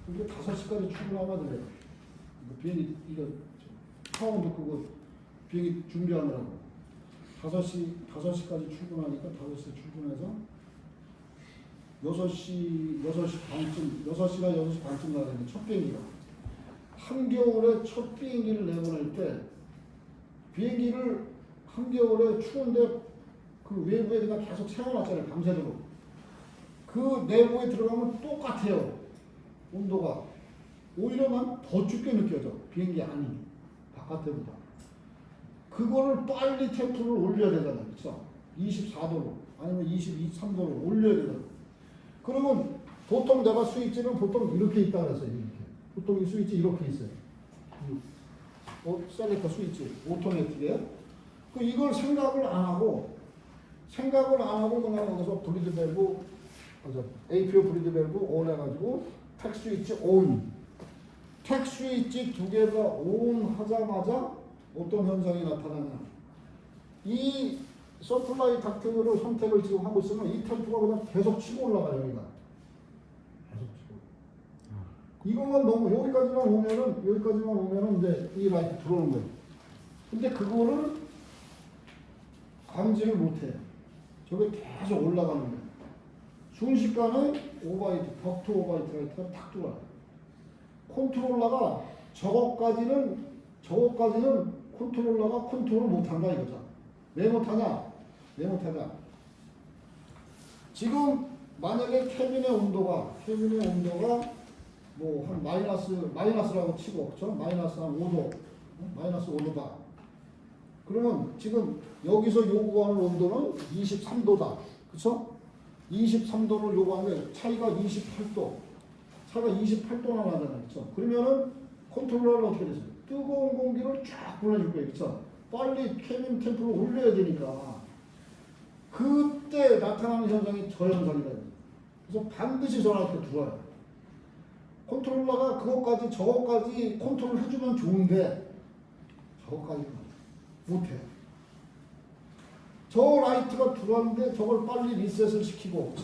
우리가 5시까지 출근하면 돼요. 비행기, 이거, 차원도 끄고 비행기 준비하느라고. 5시까지 출근하니까 5시에 출근해서 6시 반쯤, 6시나 6시 반쯤 가야 되는데 첫 비행기가. 한겨울에 첫 비행기를 내보낼 때 비행기를 한겨울에 추운데 그 외부에 그냥 계속 세워놨잖아요. 밤새도록. 그 내부에 들어가면 똑같아요. 온도가. 오히려 난 더 춥게 느껴져. 비행기 안이. 바깥에보다. 그거를 빨리 템프를 올려야 되잖아요. 그쵸? 24도로. 아니면 23도로 올려야 되잖아요. 그러면 보통 내가 스위치는 보통 이렇게 있다 그랬어요. 이렇게. 보통 이 스위치 이렇게 있어요. 셀렉터 스위치. 오토매틱이에요. 이걸 생각을 안 하고 그냥 여기서 브리드 밸브, APO 브리드 밸브 온 해가지고 텍 스위치 온. 텍 스위치 두 개가 온 하자마자 어떤 현상이 나타나냐. 이 서플라이 닥트를 선택을 지금 하고 있으면 이 템프가 그냥 계속 치고 올라가요, 여기가. 계속 치고. 이것만 너무, 여기까지만 오면은 이제 이 라이트 들어오는 거예요. 근데 그거를 감지를 못 해요. 저게 계속 올라가는 거예요. 순식간에 오바이트, 덕트 오바이트 라이트가 탁 들어와요. 컨트롤러가 저거까지는 컨트롤러가 컨트롤을 못한다 이거죠. 왜 못하냐? 지금 만약에 캐빈의 온도가 뭐 한 마이너스라고 치고, 그렇죠? 마이너스 한 5도, 마이너스 5도다. 그러면 지금 여기서 요구하는 온도는 23도다. 그렇죠? 23도를 요구하는데 차이가 28도. 차가 28도나 나잖아요. 그렇죠? 그러면은 컨트롤러는 어떻게 되죠? 뜨거운 공기를 쫙 보내줄 거예요. 그렇죠? 빨리 캐빈 템프를 올려야 되니까. 그때 나타나는 현상이 저 현상이다. 그래서 반드시 저 라이트가 들어와요. 컨트롤러가 저거까지 컨트롤 해주면 좋은데 저거까지는 못해. 저 라이트가 들어왔는데 저걸 빨리 리셋을 시키고,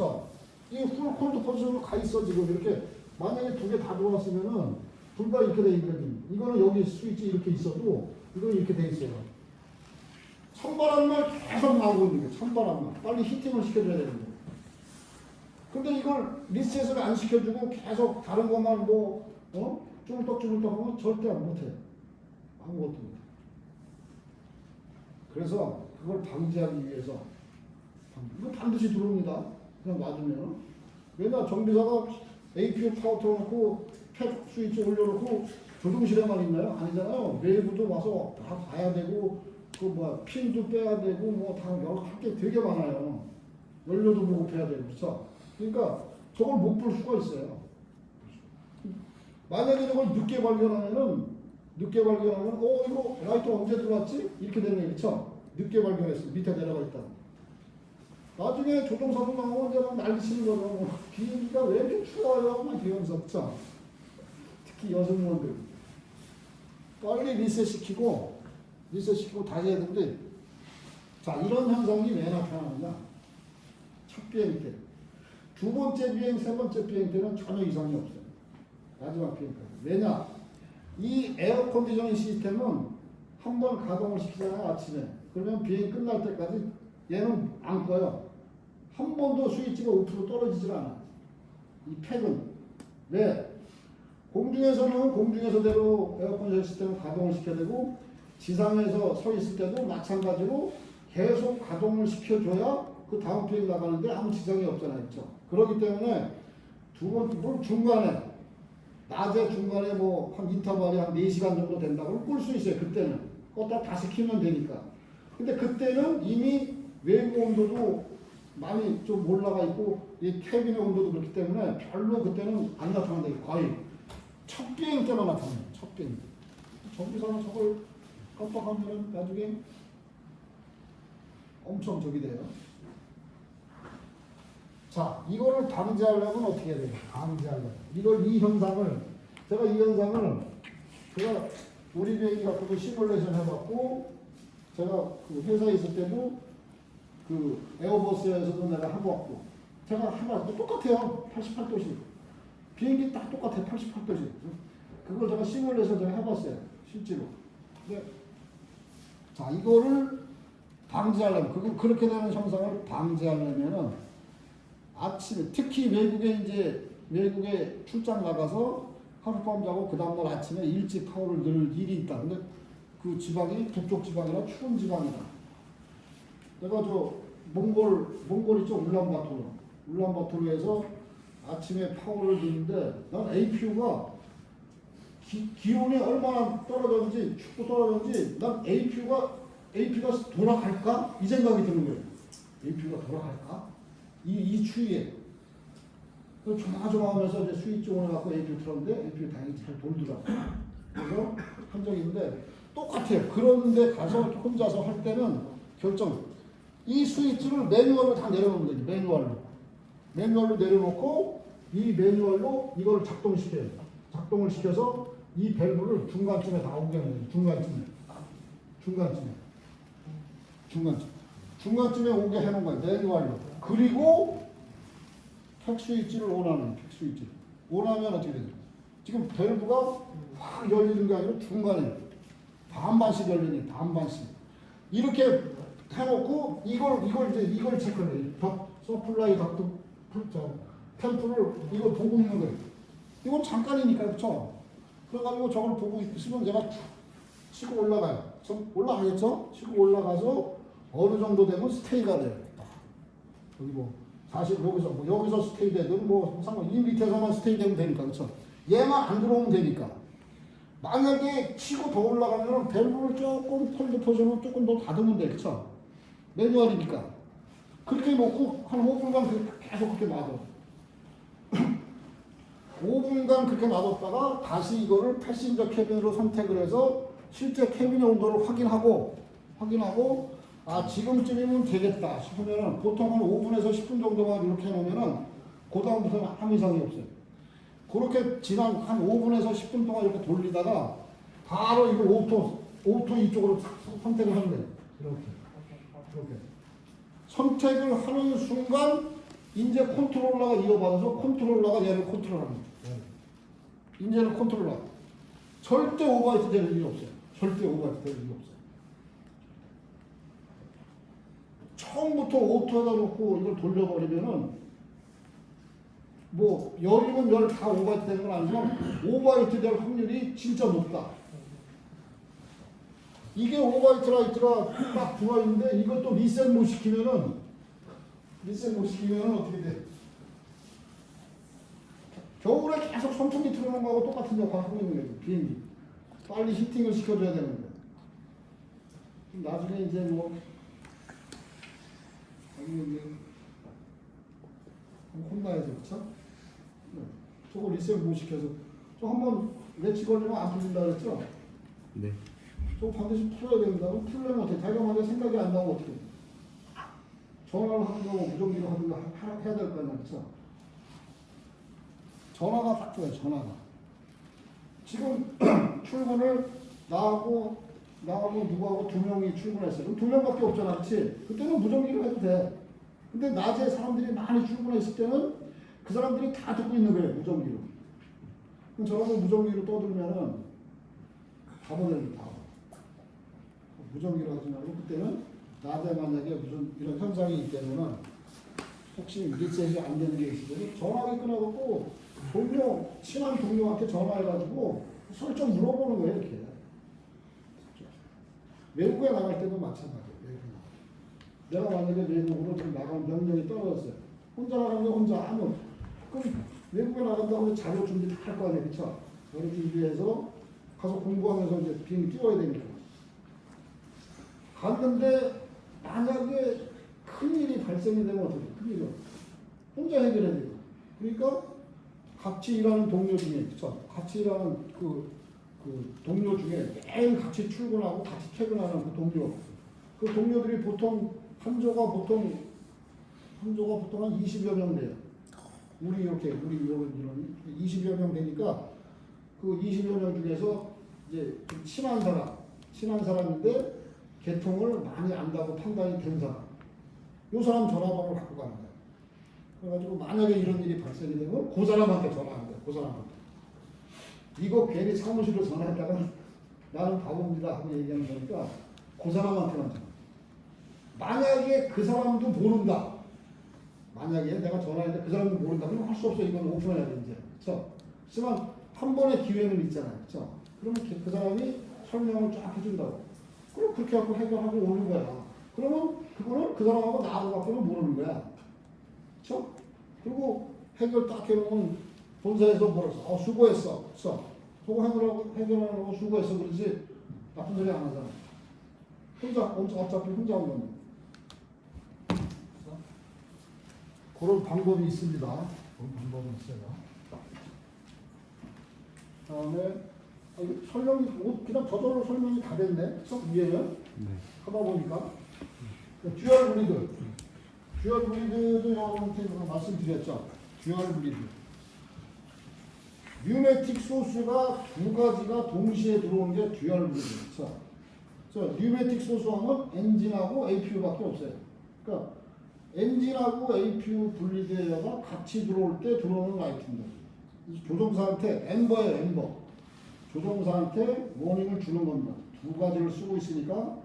이 풀 콜드 포지션으로 가 있어 지금 이렇게. 만약에 두 개 다 들어왔으면은 둘 다 이렇게 돼 있거든. 이거는 여기 스위치 이렇게 있어도 이거는 이렇게 돼 있어요. 찬바람만 계속 나오고 있는 거예요. 찬바람만 빨리 히팅을 시켜줘야 되는 거예요. 근데 이걸 리셋을 안 시켜주고 계속 다른 것만 쭈물떡쭈물떡 하면 절대 안 못해. 아무것도 못해. 그래서 그걸 방지하기 위해서 이거 반드시 들어옵니다. 그냥 놔두면. 왜냐 정비사가 APU 파워 틀어놓고 팩 스위치 올려놓고 조종실에만 있나요? 아니잖아요. 외부도 와서 다 봐야 되고 핀도 빼야 되고 다 여러 할 게 되게 많아요. 연료도 보급해야 되고 그렇죠? 그러니까 저걸 못 볼 수가 있어요. 만약에 저걸 늦게 발견하면 이거 라이트 언제 들어왔지? 이렇게 되는 거죠. 늦게 발견했어. 밑에 내려가 있다. 나중에 조종사도 나오면 이제 막 난리치는 거죠. 비행기가 왜 이렇게 추워요? 막 이러면서 그렇죠? 특히 여승무원들 빨리 리셋시키고 다시 해야 되는데, 자 이런 현상이 왜 나타나느냐? 첫 비행 때, 두 번째 비행, 세 번째 비행 때는 전혀 이상이 없어요. 마지막 비행 때. 왜냐? 이 에어 컨디셔닝 시스템은 한 번 가동을 시키잖아요, 아침에. 그러면 비행 끝날 때까지 얘는 안 꺼요. 한 번도 스위치가 5% 떨어지질 않아. 이 팩은. 왜? 공중에서는 공중에서대로 에어 컨디셔닝 시스템을 가동을 시켜야 되고, 지상에서 서 있을 때도 마찬가지로 계속 가동을 시켜줘야 그 다음 비행 나가는데 아무 지장이 없잖아요. 그렇죠? 그렇기 때문에 두 번, 중간에 낮에 중간에 한 인터벌이 한 4시간 정도 된다고 끌 수 있어요. 그때는. 껐다 다시 키면 되니까. 근데 그때는 이미 외부 온도도 많이 좀 올라가 있고, 이 캐빈의 온도도 그렇기 때문에 별로 그때는 안 나타난다. 거의. 첫 비행 때만 나타나요. 첫 비행 때. 정비사는 저걸 깜빡하면 나중에 엄청 적이 돼요. 자, 이거를 방지하려면 어떻게 해야 돼요? 방지하려면. 이 현상을 제가 우리 비행기 갖고도 시뮬레이션 해봤고, 제가 그 회사에 있을 때도 그 에어버스에서도 내가 해봤고, 제가 해봤고 똑같아요. 88도씩. 비행기 딱 똑같아요. 88도씩. 그걸 제가 시뮬레이션 제가 해봤어요. 실제로. 네. 자, 이거를 방지하려면, 그렇게 되는 현상을 방지하려면은 아침에, 특히 외국에 출장 나가서 하룻밤 자고 그 다음날 아침에 일찍 파워를 늘 일이 있다. 근데 그 지방이 북쪽 지방이라 추운 지방이다. 내가 몽골 있죠? 울란바토르에서 아침에 파워를 드는데, 난 APU가 기온이 얼마나 떨어졌는지, 춥고 떨어졌는지, 난 APU가 돌아갈까? 이 생각이 드는 거예요. APU가 돌아갈까? 이 추위에. 조마조마하면서 이제 스위치 온해갖고 APU 틀었는데, APU 다행히 잘 돌더라고요. 그래서 한 적이 있는데, 똑같아요. 그런데 가서 혼자서 할 때는 이 스위치를 매뉴얼로 다 내려놓으면 되죠. 매뉴얼로 내려놓고, 이 매뉴얼로 이걸 작동시켜요. 작동을 시켜서 이 밸브를 중간쯤에 다 오게 하는 거예요. 중간쯤에 오게 해놓은 거예요. 매뉴얼로. 그리고 팩 스위치를 온하는 팩 온하면 어떻게 되죠? 지금 밸브가 확 열리는 게 아니라 중간에 반반씩 열리는 반반씩. 이렇게 해놓고 이걸 체크해요. 서플라이 닥트 템프를 이걸 보고 있는 거예요. 이건 잠깐이니까, 그렇죠? 그래가지고 저걸 보고 있으면 제가 치고 올라가요. 올라가겠죠? 치고 올라가서 어느 정도 되면 스테이가 돼요. 여기 사실 여기서 스테이 되든 상관, 이 밑에서만 스테이 되면 되니까, 그렇죠? 얘만 안 들어오면 되니까. 만약에 치고 더 올라가면 밸브를 조금 폴드 포션을 조금 더 닫으면 돼, 그렇죠? 매뉴얼이니까. 그렇게 놓고 한 5분간 계속 그렇게 놔둬. 5분간 그렇게 놔뒀다가 다시 이거를 패신저 캐빈으로 선택을 해서 실제 캐빈의 온도를 확인하고 지금쯤이면 되겠다 싶으면 보통 한 5분에서 10분 정도만 이렇게 해놓으면 그 다음부터는 아무 이상이 없어요. 그렇게 지난 한 5분에서 10분 동안 이렇게 돌리다가 바로 이걸 오토 오토 이쪽으로 선택을 하면 돼요. 이렇게. 선택을 하는 순간 이제 컨트롤러가 이어받아서 컨트롤러가 얘를 컨트롤하는 거예요. 이제는 컨트롤러. 절대 오버라이트 될 일이 없어요. 절대 오버라이트 될 일이 없어요. 처음부터 오토에다 놓고 이걸 돌려버리면은 뭐 열이면 열 다 오버라이트 되는 건 아니지만 오버라이트 될 확률이 진짜 높다. 이게 오버라이트 라이트가 딱 들어와 있는데 이것도 리셋 못 시키면은 어떻게 돼? 겨울에 계속 선풍기 틀어놓은 거하고 똑같은 역할을 하고 있는 거예요. 비행기. 빨리 히팅을 시켜줘야 되는데. 나중에 이제 뭐 혼나야죠, 그쵸? 저거 리셋 못 시켜서 저 한번 매치 걸리면 안 풀린다 그랬죠? 네. 저거 반드시 풀어야 된다고. 풀려면 어떻게? 자기가 만약 생각이 안 나면 어떻게? 전화를 하든가 무전기로 하든가 해야 될 거 아니야, 그쵸? 전화가 바뀌어요, 전화가. 지금 출근을 나하고 누구하고 두 명이 출근했어요. 그럼 두 명밖에 없잖아, 그렇지? 그때는 무전기로 해도 돼. 근데 낮에 사람들이 많이 출근했을 때는 그 사람들이 다 듣고 있는 거예요, 무전기로. 그럼 저러고 무전기로 떠들면은 바보들이 다. 무전기로 하지 말고 그때는 낮에 만약에 무슨 이런 현상이 있다면은 혹시 리셋이 안 되는 게 있으면 전화기 끊어갖고 친한 동료한테 전화해가지고 설정 물어보는 거예요, 이렇게. 외국에 나갈 때도 마찬가지예요. 내가 만약에 외국으로 좀 나가면 명령이 떨어졌어요. 혼자 나가면 혼자 그럼 외국에 나간다고 자료 준비 다 할 거 아니에요, 그쵸? 자료 준비해서 가서 공부하면서 이제 비행기 띄워야 되니까. 갔는데 만약에 큰일이 발생이 되면 어떻게 돼요? 큰일은 혼자 해결해야 돼요. 그러니까 같이 일하는 동료 중에, 그쵸? 같이 일하는 그 동료 중에 매일 같이 출근하고 같이 퇴근하는 그 동료들이 보통 한 조가 보통 한 20여 명 돼요. 우리 이런 20여 명 되니까 그 20여 명 중에서 이제 좀 친한 사람인데 개통을 많이 안다고 판단이 된 사람, 요 사람 전화번호를 갖고 가는 거예요. 그래가지고 만약에 이런 일이 발생이 되면 그 사람한테 전화하는 거예요. 그 사람한테. 이거 괜히 사무실로 전화했다가 나는 바보입니다 하고 얘기하는 거니까 그 사람한테만 전화. 만약에 그 사람도 모른다. 만약에 내가 전화했는데 그 사람도 모른다. 그럼 할 수 없어. 이건 오픈해야 돼 이제. 그렇죠? 하지만 한 번의 기회는 있잖아요. 그렇죠? 그러면 그 사람이 설명을 쫙 해준다고. 그럼 그렇게 하고 해결하고 오는 거야. 그러면 그거는 그 사람하고 나하고밖에는 모르는 거야. 그렇죠? 그리고 해결 딱 해놓으면 본사에서 뭐라 써? 수고했어. 그거 해결하고 수고했어. 그러지 나쁜 소리 안 하잖아. 어차피 혼자 온 건데. 그런 방법이 있습니다. 그런 방법이 있어요. 다음에 설명이 그냥 저절로 설명이 다 됐네. 위에는 하다 보니까 듀얼 브리드도 여러분한테 말씀드렸죠. 듀얼 브리드. 뉴매틱 소스가 두 가지가 동시에 들어오는 게 듀얼 브리드. 뉴매틱 소스 하면 엔진하고 APU밖에 없어요. 그러니까 엔진하고 APU 분리되어가 같이 들어올 때 들어오는 아이템들. 조종사한테 엠버. 조종사한테 워닝을 주는 겁니다. 두 가지를 쓰고 있으니까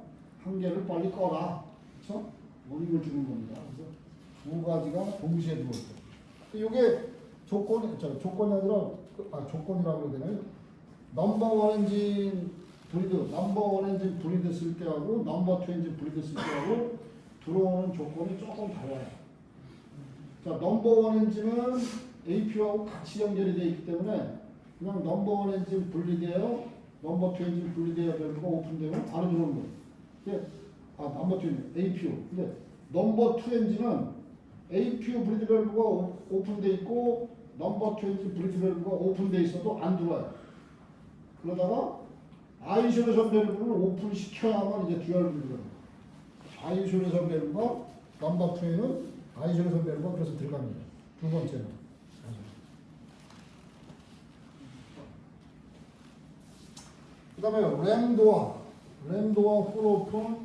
한 개를 빨리 꺼라. 그렇죠? 워닝을 주는 겁니다. 그래서 두 가지가 동시에 들어올 때. 이게 조건이 아니라 조건이라고 해야 되나요? 넘버 원 엔진 브리드 쓸 때하고 넘버 투 엔진 브리드 쓸 때하고 들어오는 조건이 조금 달라요. 자, 넘버 원 엔진은 APU하고 같이 연결이 되어 있기 때문에 그냥 넘버 원 엔진 분리되어 넘버 투 엔진 분리되어 밸브가 오픈되면 바로 들어오는 거예요. 넘버 투 엔진 APU. 근데 넘버 투 엔진은 APU 브리드 밸브가 오픈되어 있고 넘버 투 엔진 브리드 밸브가 오픈되어 있어도 안 들어와요. 그러다가 아이솔레이션 밸브를 오픈시켜야만 이제 듀얼 브리드가 돼요. 아이솔레이션 밸브가 넘버 2에는 아이솔레이션 밸브가 그래서 들어갑니다. 두 번째는. 그 다음에 램도어. 램도어 풀 오픈,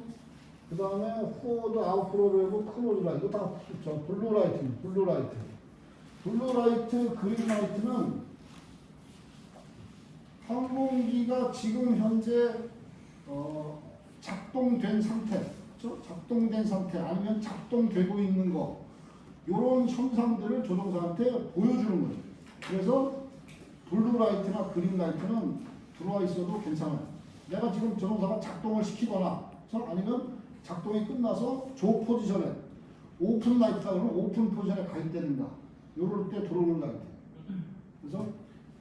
그 다음에 후드 아웃프로 밸브 클로즈 라이트. 이거 다 블루 라이트, 블루 라이트. 블루 라이트, 그린 라이트는 항공기가 지금 현재 작동된 상태, 그렇죠? 작동된 상태 아니면 작동되고 있는 거, 이런 현상들을 조종사한테 보여주는 거예요. 그래서 블루 라이트나 그린 라이트는 들어와 있어도 괜찮아요. 내가 지금 조종사가 작동을 시키거나 아니면 작동이 끝나서 조 포지션에 오픈 라이트가 그러면 오픈 포지션에 가 있다든가 이럴 때 들어오는 라이트. 그래서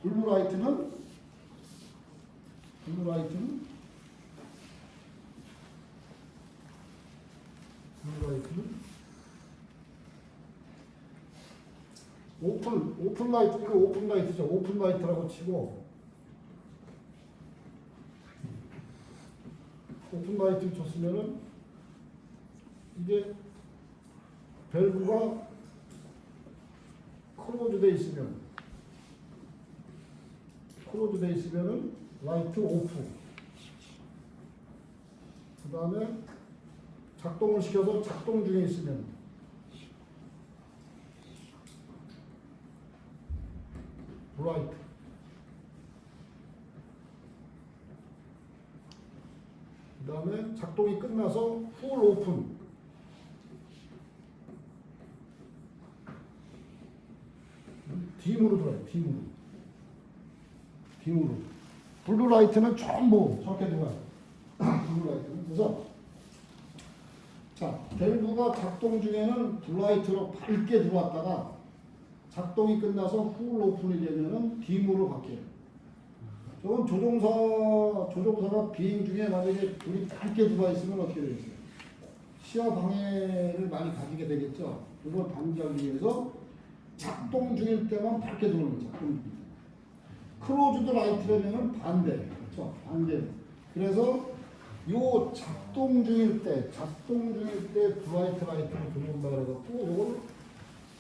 블루 라이트는 오픈 라이트, 이거 오픈 라이트죠. 오픈 라이트라고 치고 오픈 라이트 줬으면은 이게 밸브가 클로즈 돼 있으면은 라이트 오프. 그 다음에 작동을 시켜서 작동 중에 있으면 브라이트. 그 다음에 작동이 끝나서 풀 오픈. 딤으로 들어요. 딤으로. 블루 라이트는 전부 저렇게 들어가요. 블루 라이트는. 그래서 자, 밸브가 작동 중에는 블루 라이트로 밝게 들어왔다가 작동이 끝나서 풀 오픈이 되면은 딤으로 바뀌어요. 저건 조종사가 비행 중에 만약에 불이 밝게 들어와 있으면 어떻게 되겠어요? 시야 방해를 많이 가지게 되겠죠. 그걸 방지하기 위해서 작동 중일 때만 밝게 들어오는 거죠. 작동 중일 때. 클로즈드 라이트라면은 반대. 그렇죠? 반대. 그래서 요 작동 중일 때 브라이트 라이트로 들어온다 그래갖고 요걸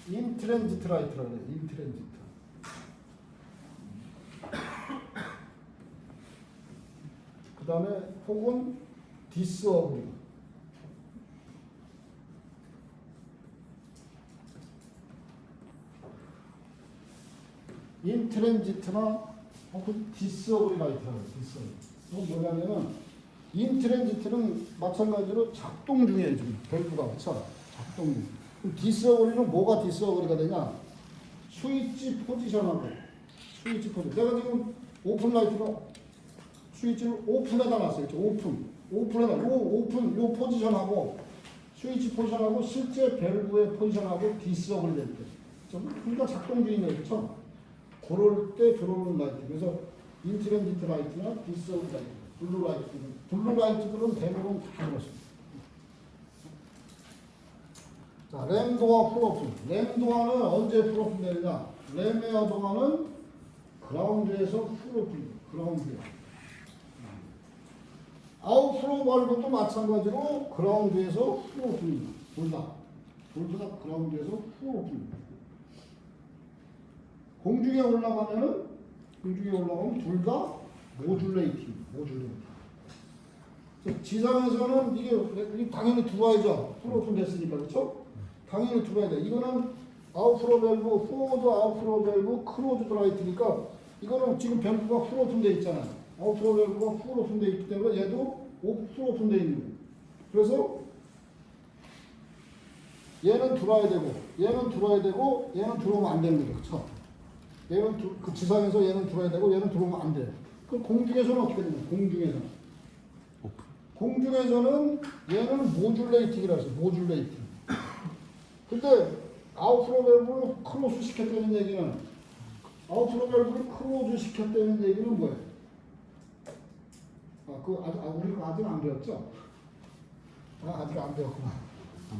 인트랜지트 라이트라고 해요. 인트랜지트. 그 다음에 혹은 디스어그리. 인트랜지트나 혹은 디스어그리 라이트라고 해요. 디스어그리. 이건 뭐냐면은 인트랜지트는 마찬가지로 작동 중이에요. 지금 밸브가 그렇죠? 작동 중. 그럼 디스어그리는 뭐가 디스어그리가 되냐? 스위치 포지션하고 내가 지금 오픈 라이트로 스위치를 오픈에다 놨어요. 오픈에다 요 포지션하고 스위치 포지션하고 실제 밸브의 포지션하고 디스어그리 될 때. 그러니까 작동 중인 거예요. 그렇죠? 그럴 때 들어오는 라이트. 그래서 인트랜지트 라이트나 디스어그리 라이트, 블루 라이트들은 대부분 다 그렇습니다. 자, 램도어 풀오픈. 램도어는 언제 풀오픈 되느냐? 램웨어 도어는 그라운드에서 풀오픈. 그라운드에. 아웃프로 밸브도 마찬가지로 그라운드에서 풀오픈입니다. 둘 다 그라운드에서 풀오픈입니다. 공중에 올라가면 둘 다 모듈레이팅. 지상에서는 이게 당연히 들어와야죠. 풀오픈 됐으니까. 그렇죠? 당연히 들어와야 돼. 이거는 아웃프로 밸브, 포워드 아웃프로 밸브, 클로즈드 라이트니까 이거는 지금 밸브가 풀오픈 돼 있잖아요. 아웃프로 밸브가 풀오픈 돼 있기 때문에 얘도 풀오픈 돼 있는 거예요. 그래서 얘는 들어와야 되고 얘는 들어오면 안 되는 거죠. 그렇죠? 그 지상에서 얘는 들어와야 되고 얘는 들어오면 안 돼요. 그럼 공중에서는 어떻게 되냐? 공중에서는 얘는 모듈레이팅이라고 해서 모듈레이팅. 근데 아웃프로 밸브를 클로즈 시켰다는 얘기는 뭐예요? 우리가 아직 안 배웠죠? 아직 안 배웠구나.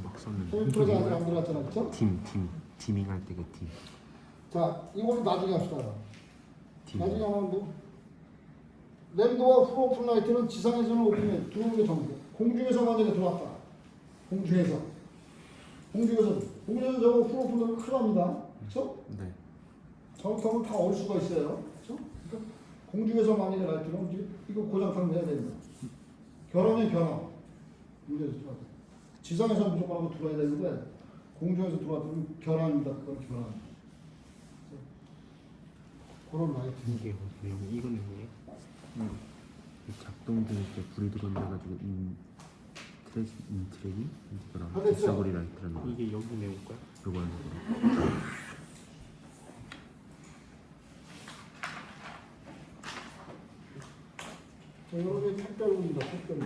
막 썼는데. 토익 아직 안 배웠잖아, 그렇죠? 팀밍 할 때 그 팀. 자, 이거는 나중에 합시다. 팀. 나중에 하면 램도와 풀오픈 라이트는 지상에서는 오픈해 들어오는 게 전부. 공중에서 만약에 들어왔다. 공중에서 저거 풀오픈은 큰일 납니다. 그렇죠? 네. 잘못하면 다 얼 수가 있어요. 그렇죠? 그러니까 공중에서 만약에 라이트는 이거 고장 상태해야 됩니다. 결함이 결함. 문제에서 들어왔다. 지상에서 무조건 하고 들어와야 되는데 공중에서 들어왔다면 결함이다. 그건 결함. 그런 라이트. 이게 어디예요? 이거는 뭐예요? 작동될 때 불이 들어온다가지고 인트랙이 이거랑 하겠죠? 사거리 라이트라는 거. 이게 여기 내올 거야? 요거 하는 거. 자, 여러분이 택별입니다. 택별.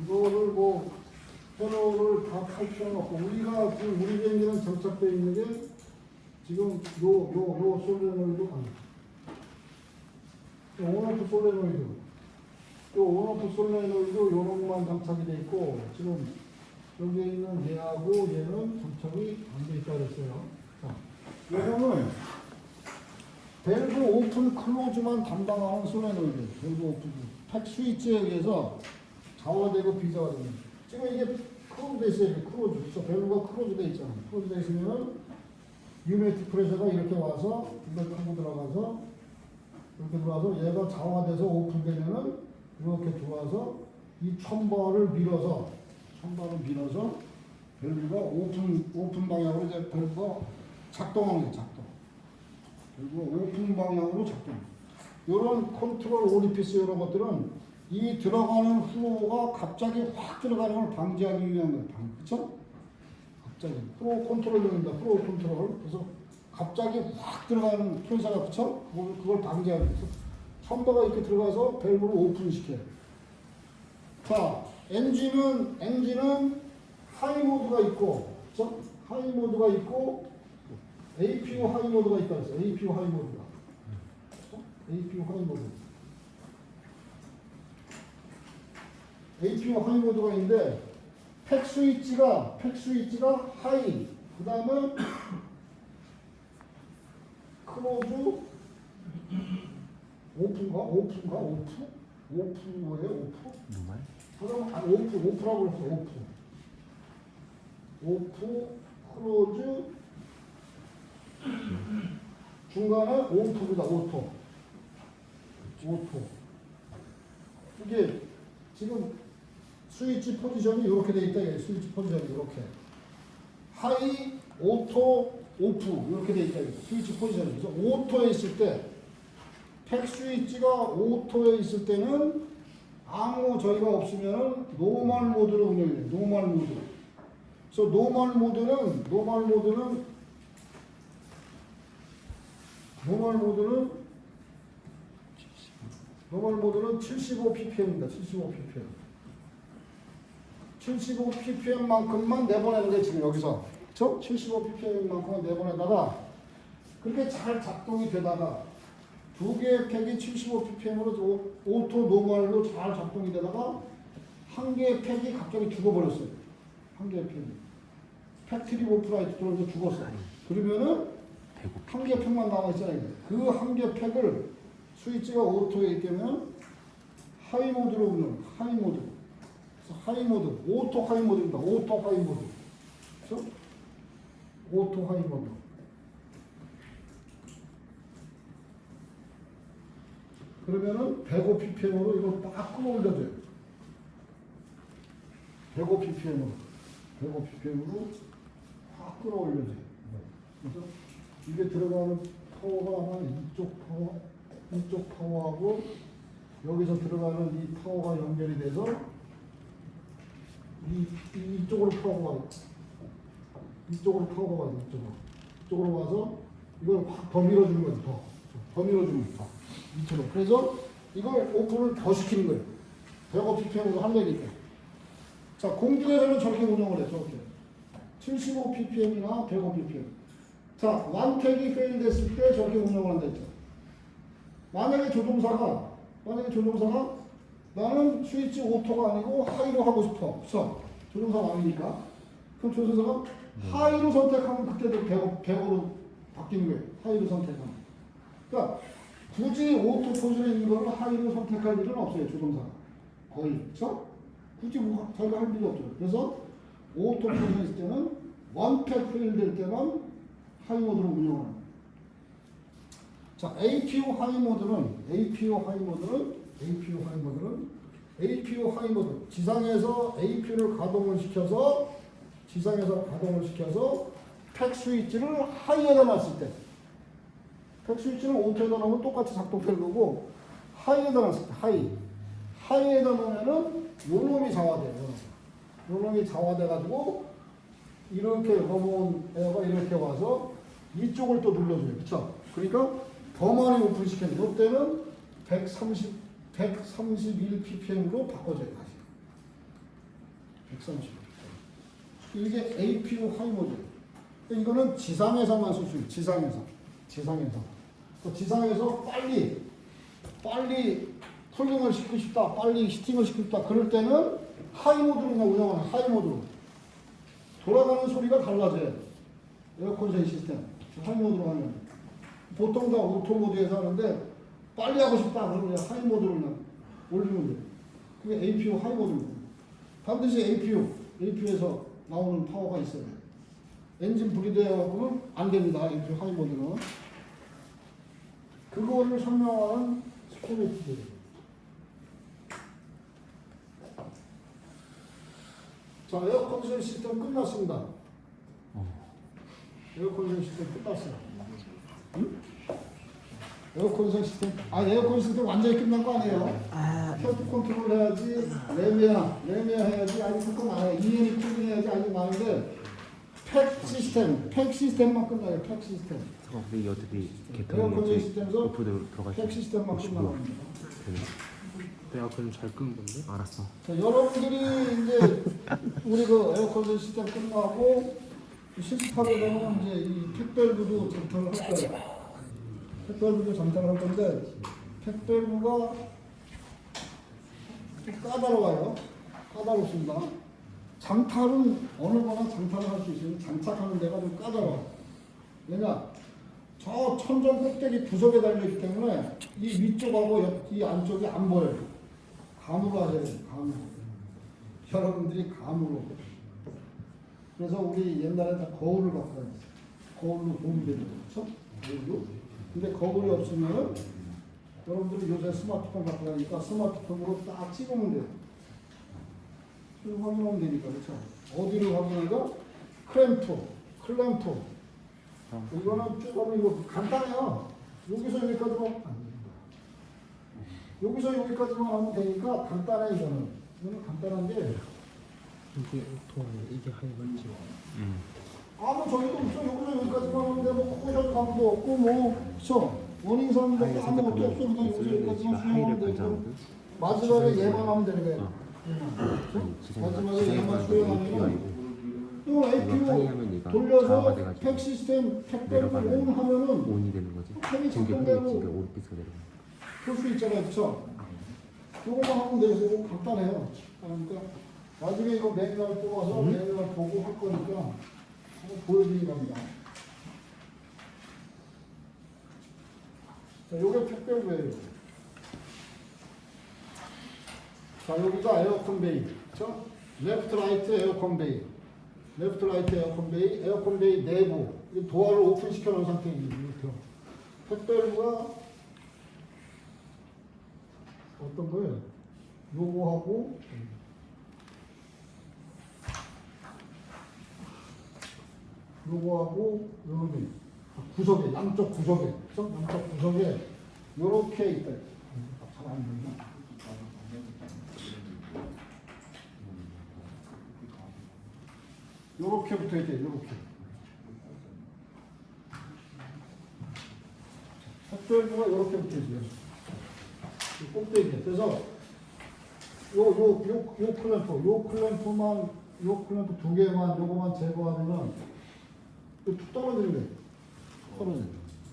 이거를 뭐 패널을 다 탈 필요는 없고 우리가 지금 우리 비행기는 정착되어 있는 게 지금 요 솔레노이드 갑니다. 온오프 솔레노이드 요 온오프 솔레노이드 요런만 장착이 돼 있고 지금 여기에 있는 얘하고 얘는 장착이 안 돼 있다 그랬어요. 자, 요거는 밸브 오픈 클로즈만 담당하는 솔레노이드 밸브 오픈 팩 스위치에 의해서 좌화되고 비좌화되는 지금 이게 크로즈 돼 있어요. 크로즈. 그래서 밸브가 크로즈 돼 있잖아요. 크로즈 돼 있으면 유메틱 프레셔가 이렇게 와서 이걸 타고 들어가서 이렇게 들어와서 얘가 좌화돼서 오픈되면은 이렇게 들어와서 이 첨버를 밀어서 밸브가 오픈 방향으로 이제 밸브가 작동하는 거예요. 작동. 그리고 오픈 방향으로 작동. 이런 컨트롤 오리피스 이런 것들은 이 들어가는 플로우가 갑자기 확 들어가는 걸 방지하기 위한 거예요. 그렇죠? 갑자기 플로우 컨트롤용입니다. 플로우 컨트롤. 그래서 갑자기 확 들어가는 프레셔가 그렇죠? 그걸 방지하기 위해서 첨버가 이렇게 들어가서 밸브를 오픈시켜요. 자, 엔진은 하이 모드가 있고, 그렇죠? 하이 모드가 있고 APU 하이 모드가 있다 그랬어요. APU 하이 모드가. 그렇죠? APU 하이 모드. APU 하이 모드가 있는데 팩 스위치가 하이 그 다음에 클로즈 오프인가? 오프 뭐예요? 노말? 그럼 오프라고 그랬어. 오프 클로즈 중간에 오토입니다. 오토 이게 지금 스위치 포지션이 이렇게 돼 있다. 이게 스위치 포지션이 이렇게 하이, 오토, 오프 이렇게 돼 있다. 이게 스위치 포지션이. 그래서 오토에 있을 때 팩 스위치가 오토에 있을 때는 아무 저희가 없으면은 노멀 모드로 운영해요. 노멀 모드. 그래서 노멀 모드는 75 ppm입니다. 75 ppm. 75 ppm만큼만 내보내는 게 지금 여기서. 그렇죠? 75 ppm만큼만 내보내다가 그렇게 잘 작동이 되다가 두 개의 팩이 75 ppm으로 오토 노멀로 잘 작동이 되다가 한 개의 팩이 갑자기 죽어버렸어요. 한 개의 팩이. 팩트리 오프라이트 들어서 죽었어요. 그러면은 한 개의 팩만 남아있잖아요. 그 한 개의 팩을 스위치가 오토에 있기 때문에 하이 모드로 운영, 하이 모드. 그래서 하이 모드, 오토 하이 모드입니다. 오토 하이 모드. 그렇죠? 오토 하이 모드. 그러면은 105 ppm으로 이걸 딱 끌어올려줘요. 105 ppm으로 확 끌어올려줘요. 그래서 이게 들어가는 파워가 아마 이쪽 파워하고 여기서 들어가는 이 파워가 연결이 돼서 이쪽으로 파워가 와요. 이쪽으로 와서 이걸 확 더 밀어주는 거죠. 더 밀어주는 거죠. 밑으로. 그래서 이걸 오픈을 더 시키는 거예요. 105 ppm으로 하려니까. 자, 공중에서는 저렇게 운영을 해요. 저렇게. 75 ppm이나 105 ppm. 자, 완택이 페일 됐을 때 저렇게 운영을 한다 했죠. 만약에 조종사가 나는 스위치 오토가 아니고 하이로 하고 싶어. 그래서 조종사가 아니니까. 그럼 조종사가 하이로 선택하면 그때도 105로 바뀌는 거예요. 하이로 선택하면. 그러니까 굳이 오토 포지션에 있는 거를 하이로 선택할 일은 없어요. 조종사가. 거의. 그렇죠? 굳이 뭐 자기가 할 일이 없죠. 그래서 오토 포지션에 있을 때는 원팩 페일 될 때만 하이 모드로 운영하는 거예요. 자, APU 하이 모드는 지상에서 APU를 가동을 시켜서 팩 스위치를 하이에다 놨을 때, 팩 스위치를 오토에다 놓으면 똑같이 작동될 거고, 하이에다 놨을 때, 하이에다 놓으면은 요놈이 자화돼요. 요놈이 자화돼가지고 이렇게 넘어온 에어가 이렇게 와서 이쪽을 또 눌러줘요. 그쵸? 그러니까 더 많이 오픈시켰는데 이때는 131ppm으로 바꿔줘요. 다시 131ppm. 이게 APU 하이 모드. 이거는 지상에서만 쓸 수 있어요. 지상에서. 또 지상에서 빨리 쿨링을 시키고 싶다, 빨리 히팅을 시키고 싶다. 그럴 때는 하이 모드로 그냥 운영하는 하이 모드로. 돌아가는 소리가 달라져요. 에어컨 시스템. 하이 모드로 하면. 보통 다 오토 모드에서 하는데 빨리 하고 싶다. 그러면 하이 모드로 그냥 올리면 돼요. 그게 APU 하이 모드입니다. 반드시 APU에서 나오는 파워가 있어야 돼요. 엔진 브리드하고는 안 됩니다. APU 하이 모드는. 그거를 설명하는 스케메틱이에요. 자, 에어컨디션 시스템 끝났습니다. 에어컨디션 시스템 끝났어요. 응? 에어컨디션 시스템 완전히 끝난 거 아니에요? 혈투 컨트롤 해야지, 레미아 해야지, 아니 그건 안 해요. EN이 쿨링 해야지, 아니 많은데 팩 시스템만 끝나요. 팩 시스템. 근데 어차피 에어컨디션 시스템에서 오프로 들어가시면 팩 시스템만 끝나는 겁니다. 내가 그럼 잘 끄는 건데? 알았어. 자, 여러분들이 이제 우리 그 에어컨디션 시스템 끝나고 실습하러 가면 이제 이 팩밸브도 장착을 할 거예요. 팩밸브도 장착을 할 건데 팩밸브가 좀 까다롭습니다. 장착은 어느 거나 장착을 할 수 있어요. 장착하는 데가 좀 까다로워요. 왜냐? 저 천정 꼭대기 구석에 달려있기 때문에 이 위쪽하고 이 안쪽이 안 보여요. 감으로 하셔야 돼요. 감으로. 여러분들이 감으로. 그래서 우리 옛날에 다 거울을 갖고 다녔어요. 거울로 보면 되는 거죠. 거울로. 근데 거울이 없으면 여러분들이 요새 스마트폰 갖고 다니니까 스마트폰으로 딱 찍으면 돼요. 확인하면 되니까. 그렇죠. 어디를 확인하니까 클램프. 이거는 쭉 하면 이거 간단해요. 여기서 여기까지만 하면 되니까 간단해. 이거는 간단한데 이게 하이 맞지? 아무 저기도 없어. 여기서 여기까지만 하면 돼. 뭐 코션 감도 없고 뭐 그쵸? 워닝 사운드 아무것도 없어. 그냥 여기서 여기까지만 수행하면 되고 마지막에 얘만 하면 되는 거예요. 마지막에 얘만 수행하면 이거 APU 돌려서 팩 시스템 팩별로 온 하면은 온이 되는 거지. 팩이 지금 작동되고 오리피스가 되는 거. 볼 수 있잖아요. 그쵸? 요거만 하면 되죠. 이거 간단해요. 그러니까 나중에 이거 매뉴얼 뽑아서 매뉴얼 보고 할 거니까 한번 보여드리기 합니다. 자, 요게 팩별로예요. 자, 여기가 에어컨 베이. 그쵸? 레프트 라이트 에어컨 베이. 에어컨 베이 내부. 도어를 오픈시켜 놓은 상태입니다. 팩별로가 어떤 거예요? 요거하고 요놈이 구석에 양쪽 구석에 요렇게 있다. 잘 안 보이나? 요렇게 붙어 있대. 요렇게. 팩별로가 요렇게 붙어 있어요. 꼭대기. 그래서 요 클램프 두 개만 요거만 제거하면은 툭 떨어지는 거예요.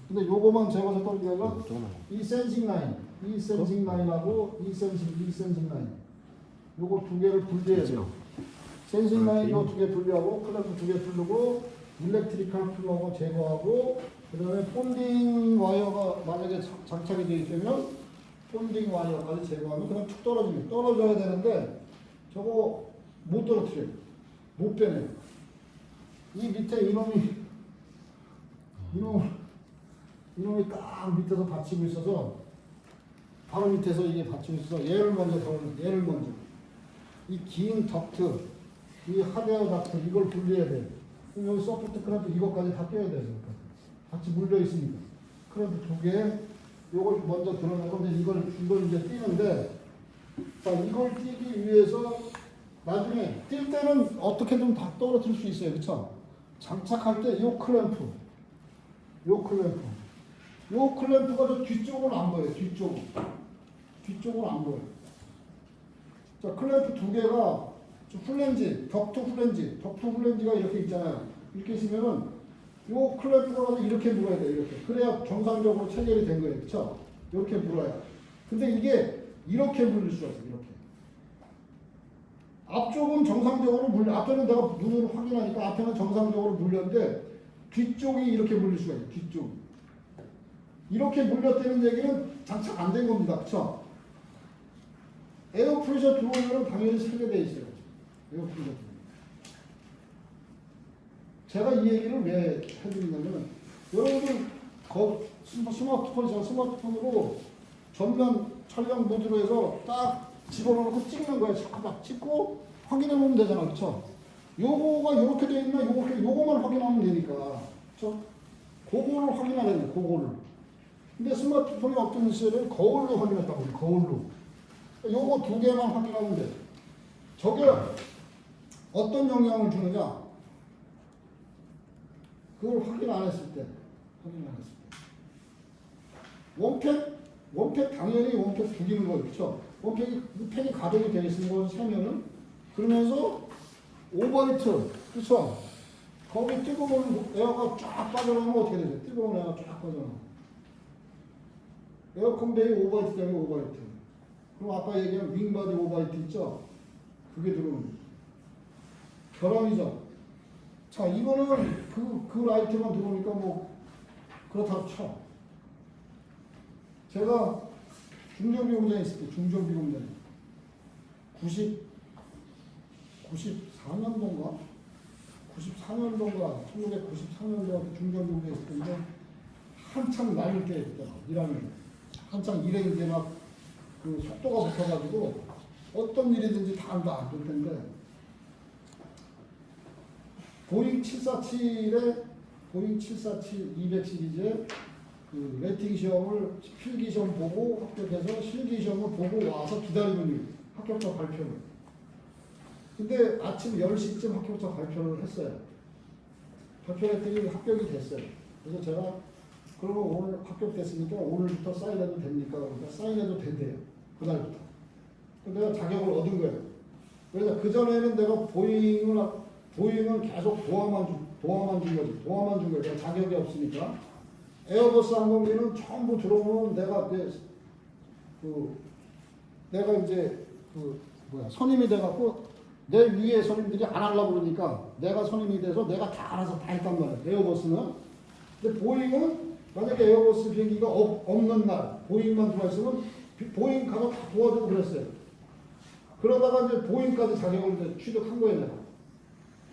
근데 요거만 제거해서 떨어지다가 이 센싱 라인하고 이 센싱 라인 요거 두 개를 분리해야 돼요. 센싱 라인 요 두 개 분리하고 클램프 두 개 풀고 일렉트리컬 플러그 제거하고 그다음에 폰딩 와이어가 만약에 장착이 되어 있으면 폰딩 와이어까지 제거하면 그냥 툭 떨어집니다. 떨어져야 되는데 저거 못 떨어뜨려요. 못 빼내요. 이 밑에 이놈이 이놈이 딱 밑에서 받치고 있어서 바로 밑에서 이게 받치고 있어서 얘를 먼저 이 긴 덕트, 이 하드웨어 덕트 이걸 분리해야 돼. 그럼 여기 서포트 크램프 이것까지 다 껴야 돼. 같이 물려 있으니까. 크램프 두 개, 요걸 먼저 드러내고 이걸 이제 띄는데, 자 이걸 띄기 위해서 나중에 뛸 때는 어떻게든 다 떨어뜨릴 수 있어요, 그렇죠? 장착할 때 요 클램프가 저 뒤쪽으로 안 보여요. 뒤쪽으로 안 보여요. 자, 클램프 두 개가 플랜지, 덕트 플랜지가 이렇게 있잖아요. 이렇게 있으면은 요 클램프가 가서 이렇게 물어야 돼요. 이렇게. 그래야 정상적으로 체결이 된 거예요. 그렇죠? 이렇게 물어야. 근데 이게 이렇게 물릴 수가 있어요. 이렇게. 앞쪽은 정상적으로 앞에는 내가 눈으로 확인하니까 앞에는 정상적으로 물렸는데 뒤쪽이 이렇게 물릴 수가 있어요. 뒤쪽. 이렇게 물렸다는 얘기는 장착 안 된 겁니다. 그렇죠? 에어 프레셔 들어오면 당연히 세게 돼 있어요. 에어 프레셔 들어오면. 제가 이 얘기를 왜 해드리냐면 여러분들 스마트폰으로 전면 촬영 모드로 해서 딱 집어넣고 찍는 거예요. 딱 찍고 확인해 보면 되잖아. 그렇죠? 요거가 이렇게 돼 있나 요거만 확인하면 되니까. 그렇죠? 그거를 확인하는 거예요. 그거를. 근데 스마트폰이 어떤 시절에 거울로 확인했다고 그래요. 거울로. 요거 두 개만 확인하면 돼. 저게 어떤 영향을 주느냐? 그걸 확인 안 했을 때. 원팩 당연히 원팩 죽이는 거예요. 그렇죠? 팩이 가동이 되어 있는 걸 세면은 그러면서 오버히트. 그렇죠? 거기 뜨거운 에어가 쫙 빠져나오면 어떻게 되죠? 뜨거운 에어가 쫙 빠져나오면. 에어컨 베이 오버히트 되면 오버히트. 그럼 아까 얘기한 윙바디 오버히트 있죠? 그게 들어오는 거죠. 결함이죠. 자, 이거는 그 라이트만 들어오니까 뭐 그렇다고 쳐. 제가 중전비공장에 있을 때, 94년도인가? 1994년도에 중전비공장에 있을 때인데 한창 날릴 때였다. 일하는 한창 일에 이제 막 그 속도가 붙어가지고 어떤 일이든지 다 안다 안 될 텐데 보잉 747 200 시리즈의 그 레이팅 시험을 필기 시험 보고 합격해서 실기 시험을 보고 와서 기다리는 일, 합격자 발표를. 근데 아침 10시쯤 합격자 발표를 했어요. 발표를 했더니 합격이 됐어요. 그래서 제가 그러면 오늘 합격됐으니까 오늘부터 사인해도 됩니까? 그러니까 사인해도 된대요. 그날부터. 내가 자격을 얻은 거예요. 그래서 그전에는 내가 보잉은 계속 도화만 준 거지. 도화만 준 거예요. 내가 자격이 없으니까. 에어버스 항공기는 전부 들어오면 내가 선임이 돼갖고 내 위에 선임들이 안 하려고 그러니까 내가 선임이 돼서 내가 다 알아서 다 했단 말이에요. 에어버스는. 근데 보잉은 만약에 에어버스 비행기가 없는 날 보잉만 들어있으면 보잉 가서 다 도와주고 그랬어요. 그러다가 이제 보잉까지 자격을 이제 취득한 거예요. 내가.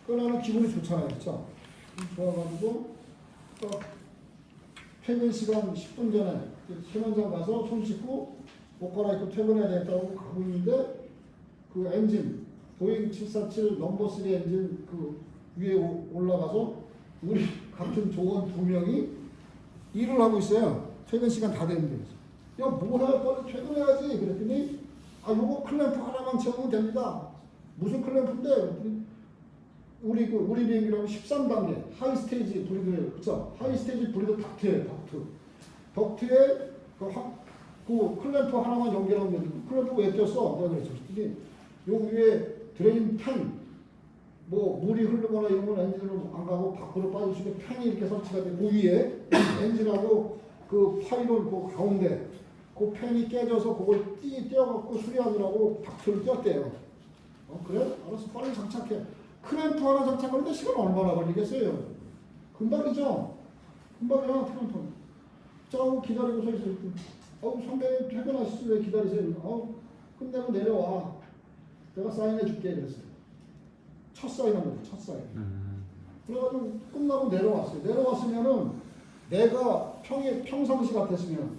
그러면 기분이 좋잖아요. 그렇죠? 좋아가지고 퇴근 시간 10분 전에 세면장 가서 손 씻고 옷 갈아입고 퇴근해야 되겠다고 가고 있는데 그 엔진 보잉 747 넘버 3 엔진 그 위에 올라가서 우리 같은 조원 2명이 일을 하고 있어요. 퇴근 시간 다 됐는데. 야, 뭐해? 빨리 퇴근해야지. 그랬더니 요거 클램프 하나만 채우면 됩니다. 무슨 클램프인데? 그랬더니 우리 비행기라고 13단계 하이 스테이지 브리드예요. 그렇죠? 하이 스테이지 브리드 덕트에 그 클램프 하나만 연결하면 되는데 클램프 왜 꼈어? 내가 그랬죠. 요 위에 드레인 팬 물이 흐르거나 이런 건 엔진으로 안 가고 밖으로 빠질 수 있는 팬이 이렇게 설치가 되고 그 위에 엔진하고 그 파이론 그 가운데 그 팬이 깨져서 그걸 떼어갖고 수리하느라고 닥터를 떼었대요. 그래? 알았어. 빨리 장착해. 크램프 하나 장착하는데 시간 얼마나 걸리겠어요? 금방이죠? 금방이야, 크램프. 자, 기다리고 서 있어요. 선배님 퇴근하시지 왜 기다리세요? 끝내고 내려와. 내가 사인해 줄게. 그랬어요. 첫 사인한 거죠, 첫 사인. 그래가지고 끝나고 내려왔어요. 내려왔으면은 내가 평상시 같았으면은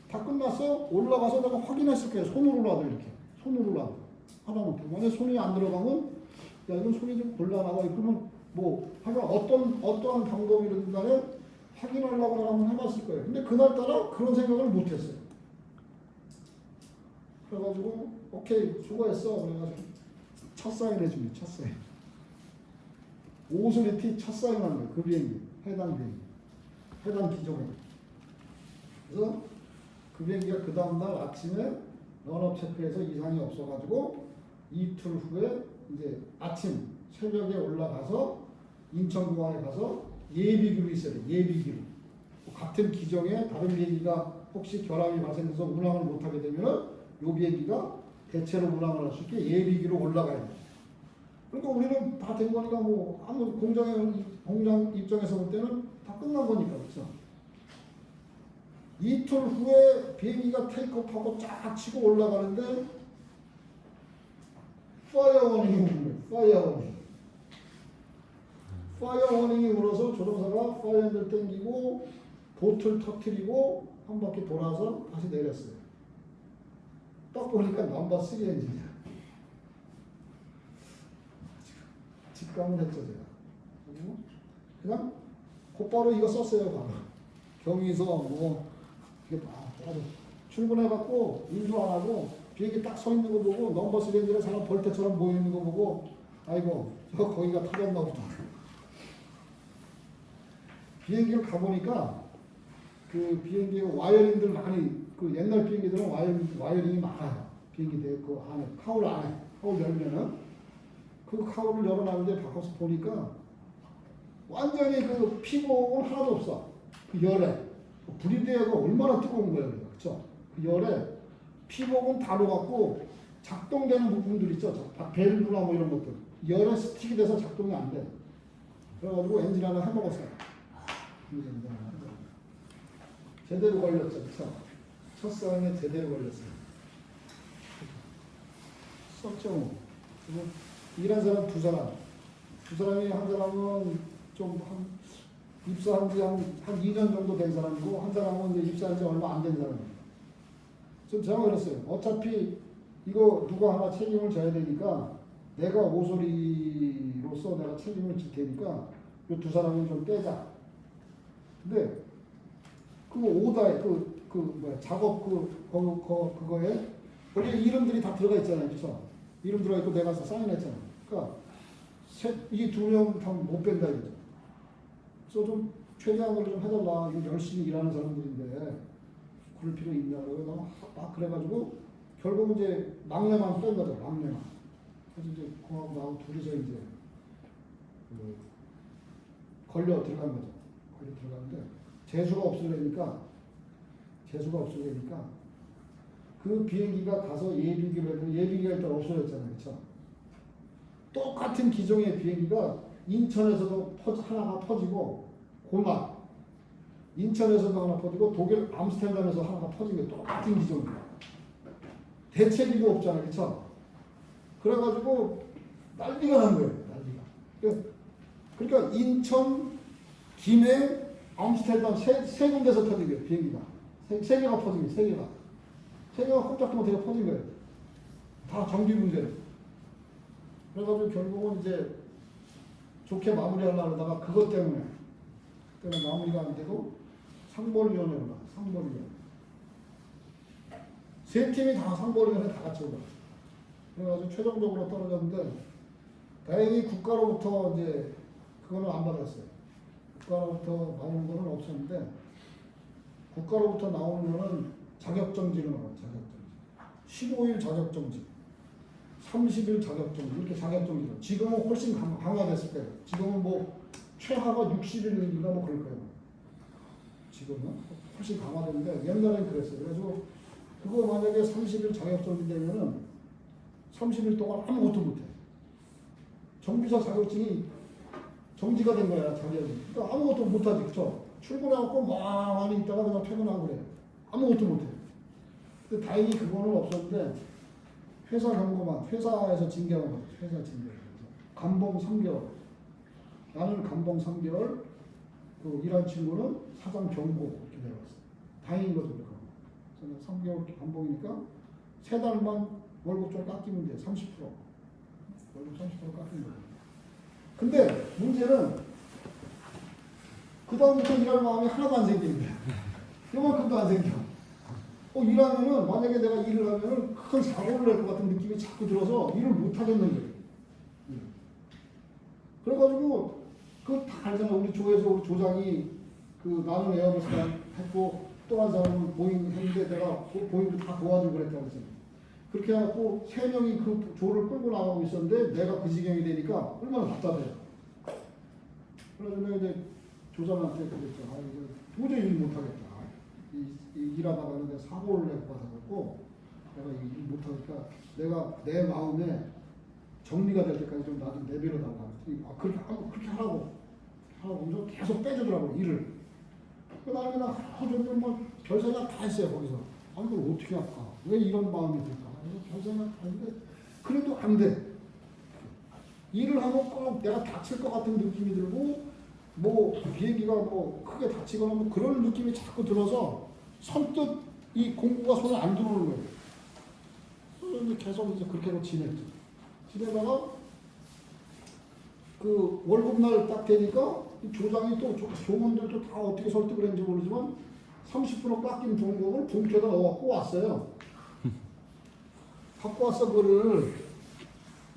다 끝났어? 올라가서 내가 확인했을 거예요. 손으로라도 이렇게. 손으로라도. 하다못해. 만약에 손이 안 들어가면, 야, 이건 손이 좀 곤란하다. 그러면 뭐, 하여간 어떠한 방법이든 간에 확인하려고 내가 한번 해봤을 거예요. 근데 그날따라 그런 생각을 못 했어요. 그래가지고, 오케이, 수고했어. 그래가지고, 첫 사인 해줍니다. 첫 사인. 오소리티 첫 사인하는 거예요. 그 비행기. 해당 비행기. 해당 기종에. 그래서 그 비행기가 그 다음날 아침에 런업 체크에서 이상이 없어가지고 이틀 후에 이제 아침 새벽에 올라가서 인천공항에 가서 예비기로 있어야 돼. 예비기로. 같은 기종에 다른 비행기가 혹시 결함이 발생해서 운항을 못하게 되면 이 비행기가 대체로 운항을 할 수 있게 예비기로 올라가야 돼. 그러니까 우리는 다 된 거니까 뭐 아무 공장 입장에서 볼 때는 다 끝난 거니까 그렇죠. 이틀 후에 비행기가 테이크오프하고 쫙 치고 올라가는데 파이어 워닝이 울어요. 파이어 워닝이 울어서 조종사가 파이어 핸들 땡기고 보트를 터뜨리고 한 바퀴 돌아서 다시 내렸어요. 딱 보니까 넘버 3 엔진이야. 직감을 했죠 제가. 그냥 곧바로 이거 썼어요. 바로 경위서 뭐 이게 바로 출근해갖고 인수 안 하고 비행기 딱 서 있는 거 보고 넘버 3 엔진에 사람 벌떼처럼 보이는 거 보고 아이고 저 거기가 터졌나 보다. 비행기를 가보니까 그 비행기에 와이어링들 많이 그 옛날 비행기들은 와이어링이 많아요. 비행기 그 안에 카울 안에 카울 열면은 그 카울을 열어놨는데 바꿔서 보니까 완전히 그 피복은 하나도 없어. 그 열에 브리드에가 얼마나 뜨거운 거예요, 그렇죠? 그 열에 피복은 다 녹았고 작동되는 부분들 있죠, 밸브나 뭐 이런 것들 열에 스틱이 돼서 작동이 안 돼. 그래가지고 엔진 하나 해먹었어요. 제대로 걸렸죠, 그렇죠? 첫 사인에 제대로 걸렸어요. 썼죠, 뭐. 일한 사람 두 사람이 한 사람은 좀 입사한 지 한 2년 정도 된 사람이고 한 사람은 이제 입사한 지 얼마 안 된 사람이에요. 제가 그랬어요. 어차피 이거 누가 하나 책임을 져야 되니까 내가 오소리로서 내가 책임을 질 테니까 이 두 사람은 좀 빼자. 근데 그 오다에 작업 그거에 거기에 이름들이 다 들어가 있잖아요, 그렇죠? 이름 들어가 있고 내가 사인했잖아. 그러니까 이 두 명 다 못 뺀다 이거죠. 그래서 좀 최대한으로 좀 해달라. 이거 열심히 일하는 사람들인데 그럴 필요 있냐고 막 그래가지고 결국 이제 막내만 뺀 거죠. 막내만. 그래서 이제 공하고 나하고 둘이서 이제 걸려 들어간 거죠. 걸려 들어갔는데 재수가 없으려니까 그 비행기가 가서 예비기로 했더니 예비기가 일단 없어졌잖아요. 그렇죠? 똑같은 기종의 비행기가 인천에서도 하나가 퍼지고 고마 인천에서도 하나 퍼지고 독일 암스테르담에서 하나가 퍼진 게 똑같은 기종이에요. 대체기도 없잖아요. 그렇죠? 그래가지고 난리가 난 거예요. 난리가. 그러니까 인천, 김해, 암스테르담 세 군데서 터진 거예요. 비행기가. 세 개가 퍼진 거예요. 세 개가 꼼짝도 못하게 퍼진 거예요. 다 정비 문제로. 그래가지고 결국은 이제 좋게 마무리하려고 하다가 그것 때문에 마무리가 안 되고 상벌위원회로 가. 상벌위원회. 세 팀이 다 상벌위원회 다 같이 올라. 그래가지고 최종적으로 떨어졌는데 다행히 국가로부터 이제 그거는 안 받았어요. 국가로부터 나오는 거는 없었는데 국가로부터 나오는 거는 자격정지로 나와요. 자격정지. 15일 자격정지. 30일 자격정지. 이렇게 자격정지로. 지금은 훨씬 강화됐을 거예요. 지금은 뭐 최하가 60일인가 뭐 그럴 거예요. 지금은 훨씬 강화됐는데 옛날엔 그랬어요. 그래서 그거 만약에 30일 자격정지 되면은 30일 동안 아무것도 못해. 정비사 자격증이 정지가 된 거야, 자격이. 그러니까 아무것도 못하지, 그쵸? 출근해갖고 많이 있다가 그냥 퇴근하고 그래. 아무것도 못해. 근데 다행히 그거는 없었는데, 회사 경고만, 회사에서 징계한 거죠. 회사 징계. 감봉 3개월. 나는 감봉 3개월, 그 일한 친구는 사장 경고 이렇게 내려갔어. 다행인 거죠, 그거. 저는 3개월 감봉이니까 3달만 월급 좀 깎이면 돼. 30%. 월급 30% 깎이는 거예요. 근데 문제는 그 다음부터 일할 마음이 하나도 안 생기는 거야. 요만큼도 안 생겨. 일하면은 만약에 내가 일을 하면은 큰 사고를 낼 것 같은 느낌이 자꾸 들어서 일을 못 하겠는 거예요. 그래가지고 그거 다 알잖아. 우리 조에서 우리 조장이 그 나는 에어버스 했고 또 한 사람은 보잉 했는데 내가 그 보잉도 다 도와주고 그랬다고 했잖아. 그렇게 해갖고 3명이 그 조를 끌고 나가고 있었는데 내가 그 지경이 되니까 얼마나 답답해요. 그래서 내가 이제 조장한테 그랬죠. 이거 도저히 일 못하겠다. 일하다가 내가 사고를 내고 가서 내가 일 못하니까 내가 내 마음에 정리가 될 때까지 좀 나 좀 내버려 달라. 그렇게 하라고 하면서 계속 빼주더라고 일을. 나는 그냥 하루 종일 별 생각 다 했어요 거기서. 이걸 어떻게 할까? 왜 이런 마음이 들까? 별 생각 다 했는데 그래도 안 돼. 일을 하고 꼭 내가 다칠 것 같은 느낌이 들고 비행기가 크게 다치거나 그런 느낌이 자꾸 들어서 선뜻 이 공구가 손에 안 들어오는 거예요. 그래서 이제 계속 이제 그렇게 지냈죠. 지내다가 그 월급날 딱 되니까 조장이 또 조원들도 다 어떻게 설득을 했는지 모르지만 30% 깎인 종목을 봉투에다 넣어갖고 왔어요. 갖고 왔어 그거를.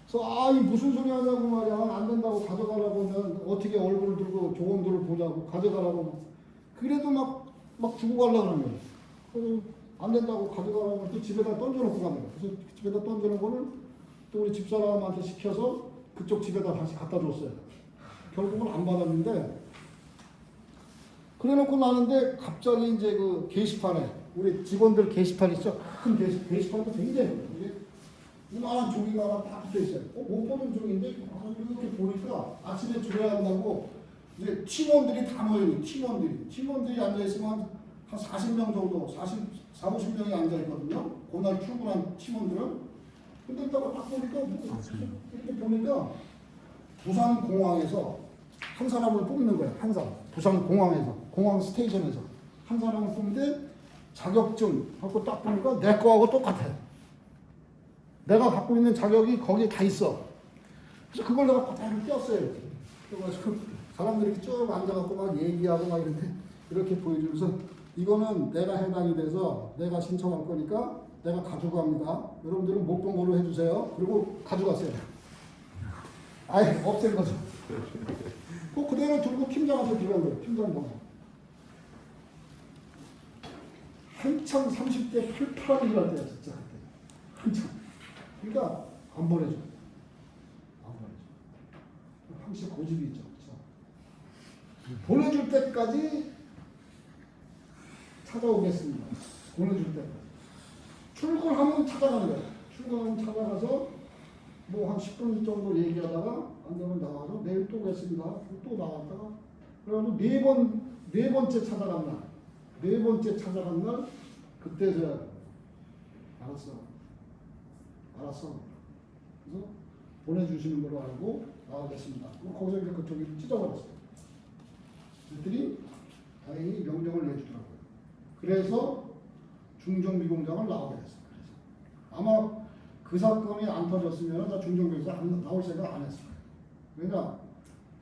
그래서 이 무슨 소리 하냐고 말이야. 안 된다고 가져가라고 하면 어떻게 얼굴을 들고 조원들을 보자고 가져가라고. 그래도 막 주고 가려고 그러는 거예요. 그래서 안 된다고 가져가라고 하면 또 집에다 던져놓고 가는 거예요. 그래서 집에다 던져놓은 거를 또 우리 집사람한테 시켜서 그쪽 집에다 다시 갖다 줬어요. 결국은 안 받았는데 그래 놓고 나는데 갑자기 이제 그 게시판에 우리 직원들 게시판 있죠? 큰 게시판도 굉장히 이게 이만한 종이가 하나 딱 붙어 있어요. 못 보는 종인데 이렇게 보니까 아침에 줄여야 한다고 이제 팀원들이 다 모여있는 팀원들이 앉아 있으면 한 40명 정도, 50명이 앉아 있거든요. 그날 출근한 팀원들은. 근데 이따가 딱 보니까 이렇게 보니까 부산공항에서 한 사람을 뽑는 거예요. 한 사람. 부산공항에서, 공항 스테이션에서 한 사람을 뽑는데 자격증 갖고 딱 보니까 내 거하고 똑같아. 내가 갖고 있는 자격이 거기에 다 있어. 그래서 그걸 내가 그대로 띄었어요. 이렇게. 그래가지고 사람들이 이렇게 쭉 앉아갖고 막 얘기하고 막 이렇게 보여주면서 이거는 내가 해당이 돼서 내가 신청할 거니까 내가 가지고 갑니다. 여러분들은 못 본 걸로 해주세요. 그리고 가져갔어요. 아예 없앨 거죠. 그대로 들고 팀장한테 들어간 거예요. 팀장 보고. 한창 30대 팔팔하게 일할 때야 진짜 그때. 한창. 그러니까 안 보내줘. 항상 고집이 있죠. 그렇죠? 보내줄 때까지 찾아오겠습니다. 보내줄 때까지. 출근하면 찾아가는 거예요. 출근하면 찾아가서 한 10분 정도 얘기하다가 안 되면 나가서 내일 또 오겠습니다. 또 나갔다가 그래가지고 네 번째 찾아간 날. 네 번째 찾아간 날 그때 제가 알았어. 그래서 보내주시는 걸로 알고 나가겠습니다. 거기서 이제 그쪽이 찢어버렸어요. 그랬더니 다행히 명령을 내주더라고요. 그래서 중정비공장을 나오게 됐어요. 아마 그 사건이 안 터졌으면 나 중정비공장 나올 생각 안 했어요. 왜냐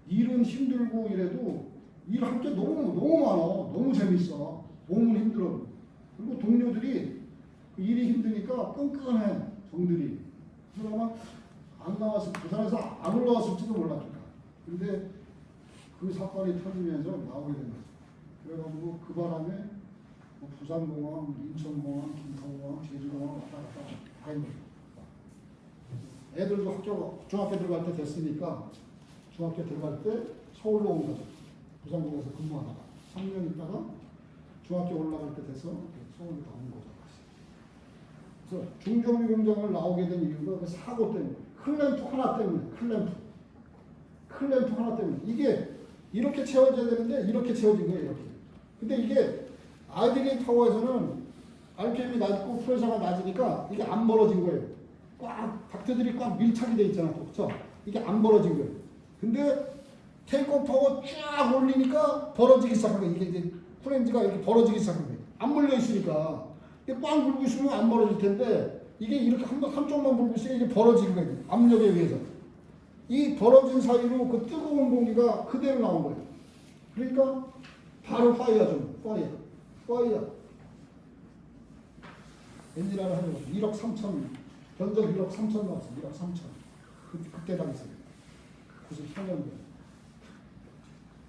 일은 힘들고 이래도 일할 게 너무 많아. 너무 재밌어. 몸은 힘들어. 그리고 동료들이 일이 힘드니까 끈끈해. 정들이. 그래서 아마 안 나왔을, 부산에서 안 올라왔을지도 몰랐겠다. 근데 그 사건이 터지면서 나오게 된 거죠. 그래가지고 그 바람에 부산공항, 인천공항, 김포공항, 제주공항 왔다 갔다 하는 거죠. 애들도 중학교 들어갈 때 됐으니까 중학교 들어갈 때 서울로 온 거죠. 부산공항에서 근무하다가 3년 있다가 중학교 올라갈 때 돼서 서울로 온 거죠. 그래서 중정비 공장을 나오게 된 이유가 그 사고 때문에, 클램프 하나 때문에, 클램프 하나 때문에. 이게 이렇게 채워져야 되는데 이렇게 채워진 거예요. 이렇게. 근데 이게 아이들링 타워에서는 RPM이 낮고 프레셔가 낮으니까 이게 안 벌어진 거예요. 꽉 닥터들이 꽉 밀착이 돼 있잖아. 그렇죠? 이게 안 벌어진 거예요. 근데 테이크오프하고 쫙 올리니까 벌어지기 시작한 거예요. 이게 이제 프렌즈가 이렇게 벌어지기 시작한 거예요. 안 물려 있으니까. 이게 꽝 불고 있으면 안 벌어질 텐데 이게 이렇게 한쪽만 불고 있으니까 이게 벌어지는 거예요. 압력에 의해서. 이 벌어진 사이로 그 뜨거운 공기가 그대로 나온 거예요. 그러니까 바로 파이어죠. 파이어. 엔진 하나 하면 1억 3천, 견적 1억 3천 나왔어요. 1억 3천. 그때 당시에. 94년도.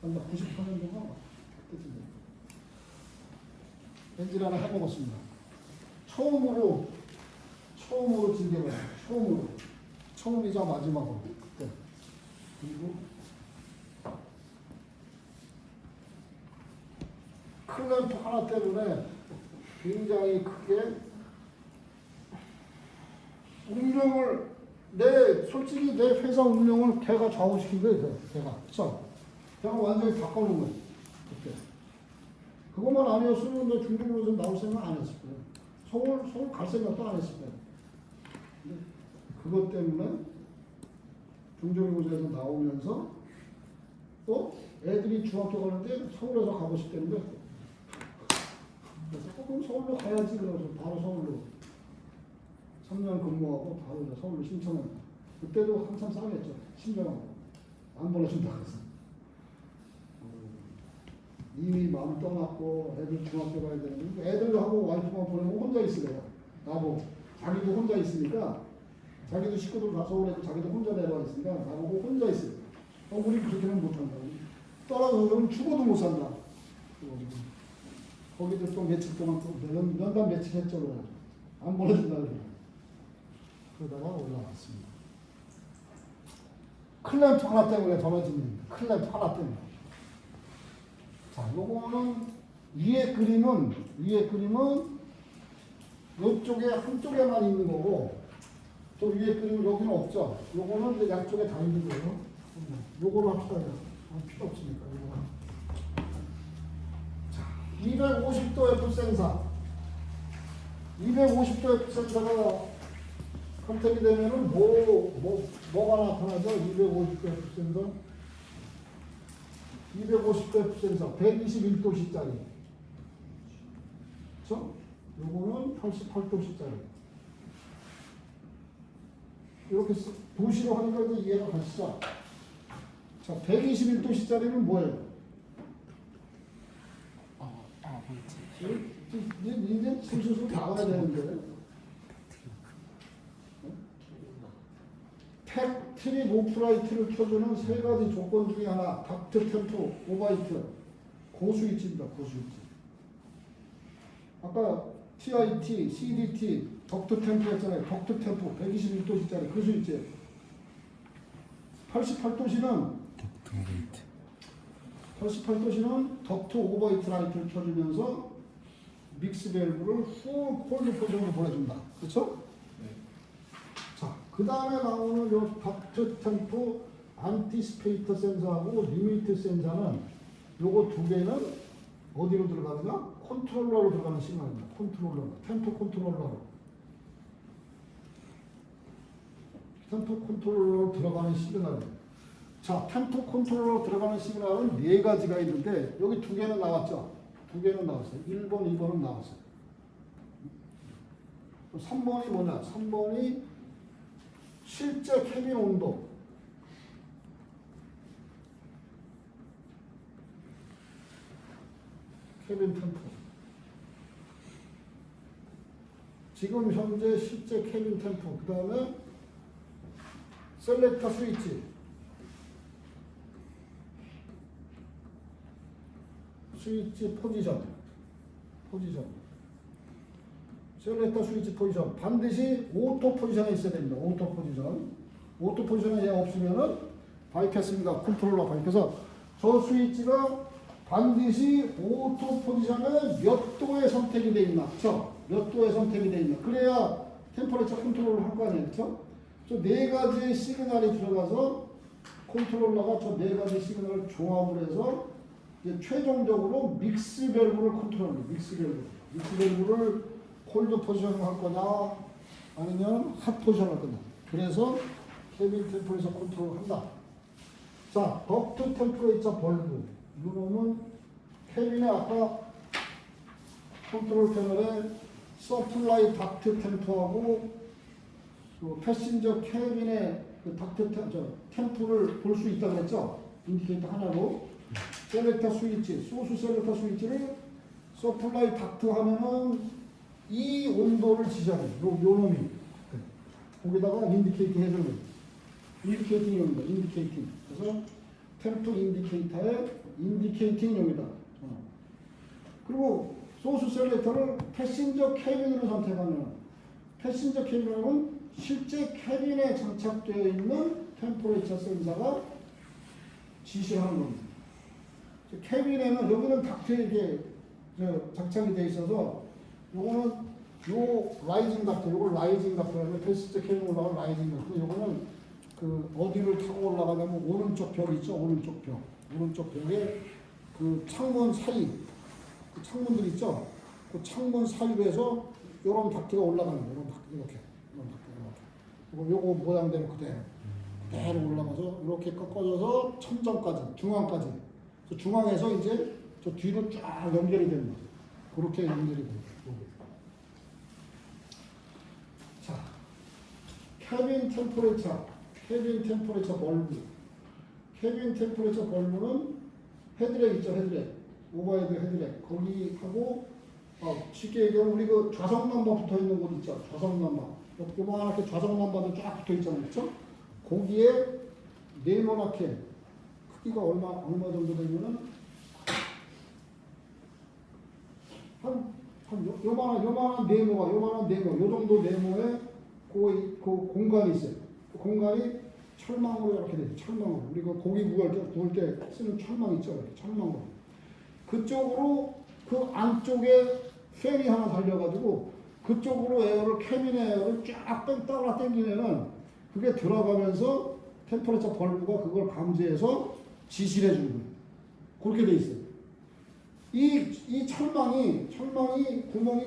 아마 94년도가 그때쯤 엔진 하나 해먹었습니다. 처음으로 진개발. 처음이자 마지막으로. 그때. 그리고 클램프 하나 때문에 굉장히 크게 운명을 솔직히 내 회사 운명을 걔가 좌우시킨 거예요. 걔가 완전히 바꿔놓은 거예요. 그때. 그것만 아니었으면 내 중등부에서 나올 생각 안 했을 거예요. 서울 갈 생각도 안 했을 거예요. 근데 그것 때문에 중등부에서 나오면서 또 애들이 중학교 가는데 서울에서 가고 싶다는 거예요. 그래서 그럼 서울로 가야지. 그래서 바로 서울로 3년 근무하고 바로 서울로 신청했다. 그때도 한참 싸겠죠. 신청하고 안 보내준다 그래서 이미 마음 떠났고 애들 중학교 가야 되는데 애들하고 와이프만 보내고 혼자 있으래요. 나보고 자기도 혼자 있으니까 자기도 식구들 다 서울에 있고 자기도 혼자 내려와 있으니까 나보고 혼자 있어요. 우리 그렇게는 못한다. 떠나서 그러면 죽어도 못 산다. 거기도 또 며칠 동안 또 연단 며칠 했죠. 그래. 안 보내준다 그래. 그러다가 올라왔습니다. 클램프 하나 때문에 벌어집니다. 클램프 하나 때문에. 자, 요거는 위에 그림은 요쪽에 한쪽에만 있는 거고 또 위에 그림은 여기는 없죠. 요거는 이제 양쪽에 다 있는 거예요. 요거로 합시다. 필요 없으니까 요거. 자, 250도 F 센서. 250도 F 센서가 컨택이 되면은 뭐가 나타나죠? 250도 F 센서. 250도 F 센서 121도씨짜리. 그렇죠? 요거는 88도씨짜리. 이렇게 도시로 하니까 이제 이해가 가시죠? 자, 121도씨짜리는 뭐예요? 이제 슬슬 나와야 되는데. 트립 오프라이트를 켜주는 세 가지 조건 중에 하나, 닥트 템포, 오바이트, 고스위치입니다. 고스위치. 아까 TIT, CDT, 덕트 템포 했잖아요. 덕트 템포 121도씨짜리 그 스위치. 88도씨는 덕트 오버히트 라이트를 켜주면서 믹스 밸브를 풀 콜드 포션으로 보내준다. 그렇죠? 네. 자, 그 다음에 나오는 요 덕트 템포 안티스페이터 센서하고 리미트 센서는 요거 두 개는 어디로 들어가느냐? 컨트롤러로 들어가는 시그널입니다. 컨트롤러, 템포 컨트롤러로. 템포 컨트롤러로 들어가는 시그널입니다. 자, 템포 컨트롤러로 들어가는 시그널은 네 가지가 있는데 여기 두 개는 나왔죠? 두 개는 나왔어요. 1번, 2번은 나왔어요. 3번이 뭐냐? 3번이 실제 캐빈 온도. 캐빈 템포. 지금 현재 실제 캐빈 템포. 그 다음에 셀렉터 스위치. 스위치 포지션. 셀렉터 스위치 포지션. 반드시 오토 포지션에 있어야 됩니다. 오토 포지션. 오토 포지션에 없으면은 바이패스입니다. 컨트롤러 바이패스. 저 스위치가 반드시 오토 포지션에 몇 도에 선택이 되어 있나. 그렇죠? 몇 도에 선택이 되어 있나. 그래야 템퍼레처 컨트롤을 할 거 아니에요. 그렇죠? 저 네 가지 시그널이 들어가서 컨트롤러가 저 네 가지 시그널을 종합을 해서 이제 최종적으로 믹스 밸브를 컨트롤합니다. 믹스 밸브를 콜드 포지션을 할 거냐 아니면 핫 포지션을 할 거냐. 그래서 캐빈 템퍼레처 컨트롤을 한다. 자, 자, 덕트 템퍼레이처 벌브. 이놈은 캐빈의 아까 컨트롤 패널에 서플라이 닥트 템퍼하고 그 패신저 캐빈의 그 닥트 템퍼를 볼 수 있다고 했죠? 인디케이터 하나로. 셀렉터 스위치, 소스 셀렉터 스위치를 서플라이 닥트 하면은 이 온도를 지정해. 요 놈이. 거기다가 인디케이팅 해주는 인디케이팅용입니다. 인디케이팅. 그래서 템프 인디케이터에 인디케이팅용이다. 그리고 소스 셀렉터를 패신저 캐빈으로 선택하면 패신저 캐빈은 실제 캐빈에 장착되어 있는 템퍼레이처 센서가 지시하는 겁니다. 캐빈에는 여기는 닥트에 장착이 되어 있어서 요거는 요 라이징 닥트, 요걸 라이징 닥트라고 패신저 캐빈 올라가는 라이징 닥트. 요거는 그 어디를 타고 올라가냐면 오른쪽 벽 있죠, 오른쪽 벽. 오른쪽 벽에 그 창문 사이, 그 창문들 있죠. 그 창문 사이로 해서 요런 닥트가 올라가는 거예요. 요런 닥트 이렇게, 요런 닥트 이렇게. 요거 모양대로 그대로 올라가서 이렇게 꺾어져서 천정까지, 중앙까지. 그래서 중앙에서 이제 저 뒤로 쫙 연결이 됩니다. 그렇게 연결이 됩니다. 자, 캐빈 템퍼레이처 벌브. 캐빈 템퍼레이처 벌브는 헤드랙 있죠, 헤드랙. 오버헤드 헤드랙. 거기하고, 쉽게 얘기하면 우리 그 좌석 넘버 붙어 있는 곳 있죠. 좌석 넘버. 요만하게 좌석 넘버도 쫙 붙어 있잖아요. 그쵸? 거기에 네모나게 크기가 얼마 정도 되면은 요만한 네모가, 요 정도 네모에 그 공간이 있어요. 그 공간이 철망으로 이렇게 되죠. 철망으로. 우리가 고기 구울 때 쓰는 철망 있죠. 이렇게 철망으로. 그쪽으로 그 안쪽에 팬이 하나 달려가지고 그쪽으로 에어를 캐빈 에어를 쫙 따라 당기면은 그게 들어가면서 템퍼레처 벌브가 그걸 감지해서 지시를 해주는 거예요. 그렇게 돼 있어요. 이 철망이 구멍이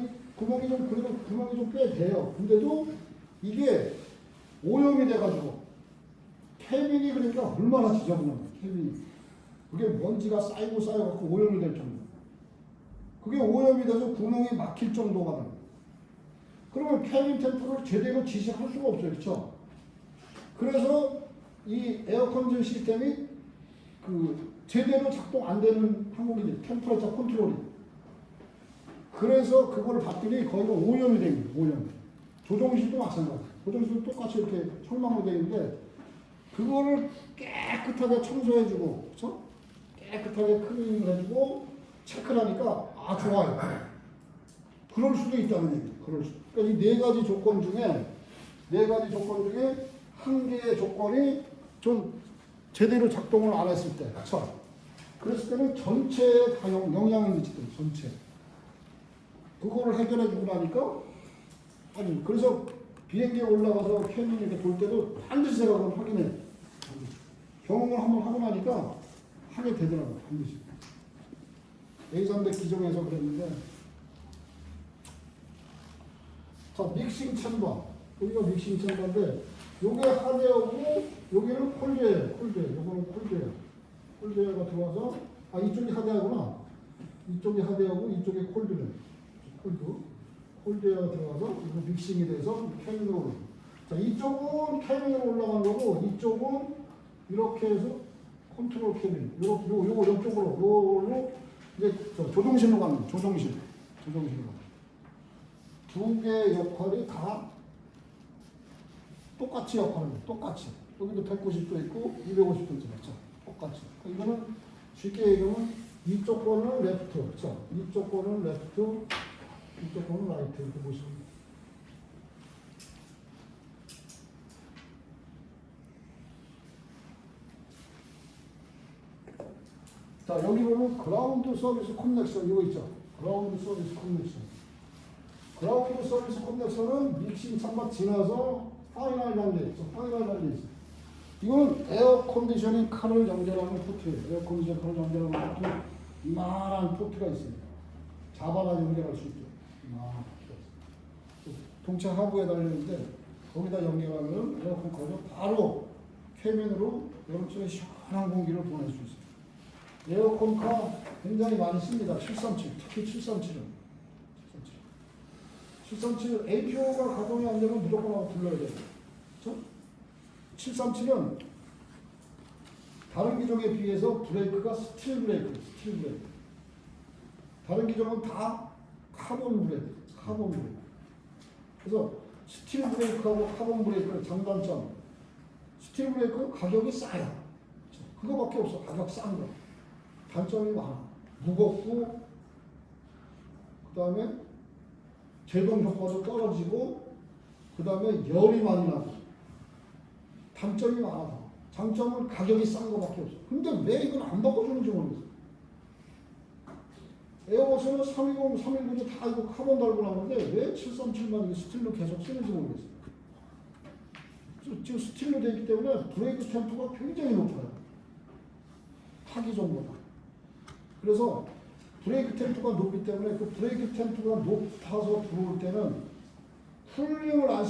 좀 꽤 돼요. 근데도 이게 오염이 돼가지고 캐빈이 그러니까 얼마나 지저분한 거예요. 캐빈이 그게 먼지가 쌓여갖고 오염이 될 정도. 그게 오염이 돼서 구멍이 막힐 정도가 돼요. 그러면 캐빈 템퍼를 제대로 지시할 수가 없어요, 그렇죠? 그래서 이 에어컨디션 시스템이 그 제대로 작동 안 되는 항목이죠. 템퍼레처 컨트롤이. 그래서 그걸 봤더니 거기가 오염이 됩니다. 오염. 조종실도 마찬가지. 조종실도 똑같이 이렇게 철망으로 되어 있는데 그거를 깨끗하게 청소해주고, 그렇죠? 깨끗하게 클리닝을 해주고 체크를 하니까 좋아요. 그럴 수도 있다는 얘기예요. 그러니까 이 네 가지 조건 중에 한 개의 조건이 좀 제대로 작동을 안 했을 때, 그렇죠? 그랬을 때는 전체에 다 영향을 미치거든요. 전체. 그거를 해결해 주고 나니까 그래서 비행기에 올라가서 캐논 이렇게 돌 때도 반드시 제가 그걸 확인해. 경험을 한번 하고 나니까 하게 되더라고요. 반드시. A300 기종에서 그랬는데 자, 믹싱 챔버. 여기가 믹싱 챔버인데 요게 하드웨어고 여기는 콜드웨어. 요거는 콜드웨어. 콜드웨어가 들어와서 이쪽이 하드웨어구나. 이쪽이 하드웨어고 이쪽이 콜드웨어. 콜드웨어가 들어가서 이거 믹싱이 돼서 캐빈으로 올라가. 자, 이쪽은 캐빈으로 올라간 거고 이쪽은 이렇게 해서 컨트롤 캐빈. 요쪽으로 이제 조종실로 가는 거예요. 조종실로 가는. 두 개의 역할이 다 똑같이 역할을 해요. 똑같이. 여기도 190도 있고 250도 있죠. 똑같이. 이거는 쉽게 얘기하면 이쪽 거는 레프트, 그렇죠? 이쪽 거는 레프트, 이쪽 거는 라이트 이렇게 보시면 돼요. 자, 여기 보면 그라운드 서비스 커넥션 이거 있죠? 그라운드 서비스 커넥션. 그라운드 서비스 커넥션은 믹싱 창만 지나서 파이널 단계 있죠. 파이널 단계 있어요. 이거는 에어 컨디셔닝 칸을 연결하는 포트예요. 에어 컨디셔닝 칸을 연결하는 포트. 이만한 포트가 있습니다. 잡아가 연결할 수 있죠. 이만한 포트가 있어요. 동체 하부에 달려있는데 거기다 연결하면 에어컨 꺼져 바로 케면으로 여름철에 시원한 공기를 보낼 수 있어요. 에어컨카 굉장히 많이 씁니다. 737, 특히 737은. 737 APO가 가동이 안 되면 무조건 하고 불러야 돼요. 그렇죠? 737은 다른 기종에 비해서 브레이크가 스틸 브레이크. 다른 기종은 다 카본 브레이크. 그래서 스틸 브레이크하고 카본 브레이크의 장단점. 스틸 브레이크는 가격이 싸요. 그거밖에 없어. 가격 싼 거. 단점이 많아. 무겁고, 그 다음에 제동 효과도 떨어지고, 그 다음에 열이 많이 나고. 단점이 많아. 장점은 가격이 싼 거밖에 없어. 근데 왜 이건 안 바꿔주는지 모르겠어. 에어버스는 320, 319도 다 이거 카본 달고 나오는데 왜 737만 스틸로 계속 쓰는지 모르겠어. 지금 스틸로 되어 있기 때문에 브레이크 템포가 굉장히 높아요. 타기 전보다. 그래서 브레이크 템포가 높기 때문에 그 브레이크 템포가 높아서 들어올 때는 쿨링을 안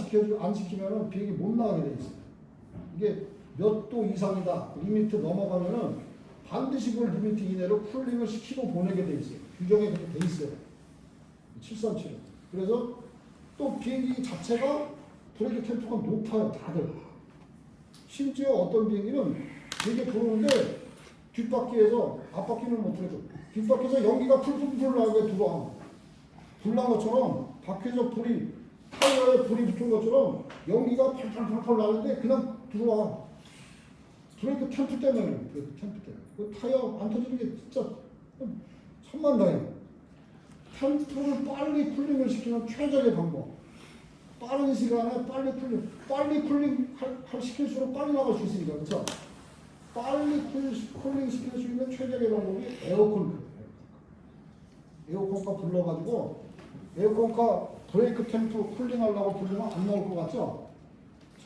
시키면은 비행기 못 나가게 돼 있어요. 이게 몇 도 이상이다. 리미트 넘어가면은 반드시 그 리미트 이내로 쿨링을 시키고 보내게 돼 있어요. 규정에 그렇게 돼 있어요. 737은. 그래서 또 비행기 자체가 브레이크 템포가 높아요. 다들. 심지어 어떤 비행기는 되게 들어오는데 뒷바퀴에서 앞바퀴는 못 들어줘. 뒷바퀴에서 연기가 풀풀풀 나게 들어와. 불난 것처럼 바퀴에서 타이어에 불이 붙은 것처럼 연기가 펄펄펄 나는데 그냥 들어와. 브레이크 템프 때문에. 그 타이어 안 터지는 게 진짜 천만다행이에요. 템프를 빨리 쿨링을 시키는 최적의 방법. 빠른 시간에 빨리 쿨링 시킬수록 빨리 나갈 수 있으니까. 그렇죠? 빨리 쿨링 시킬 수 있는 최적의 방법이 에어컨카 불러가지고 에어컨카 브레이크 템프 쿨링 하려고 부르면 안 나올 것 같죠?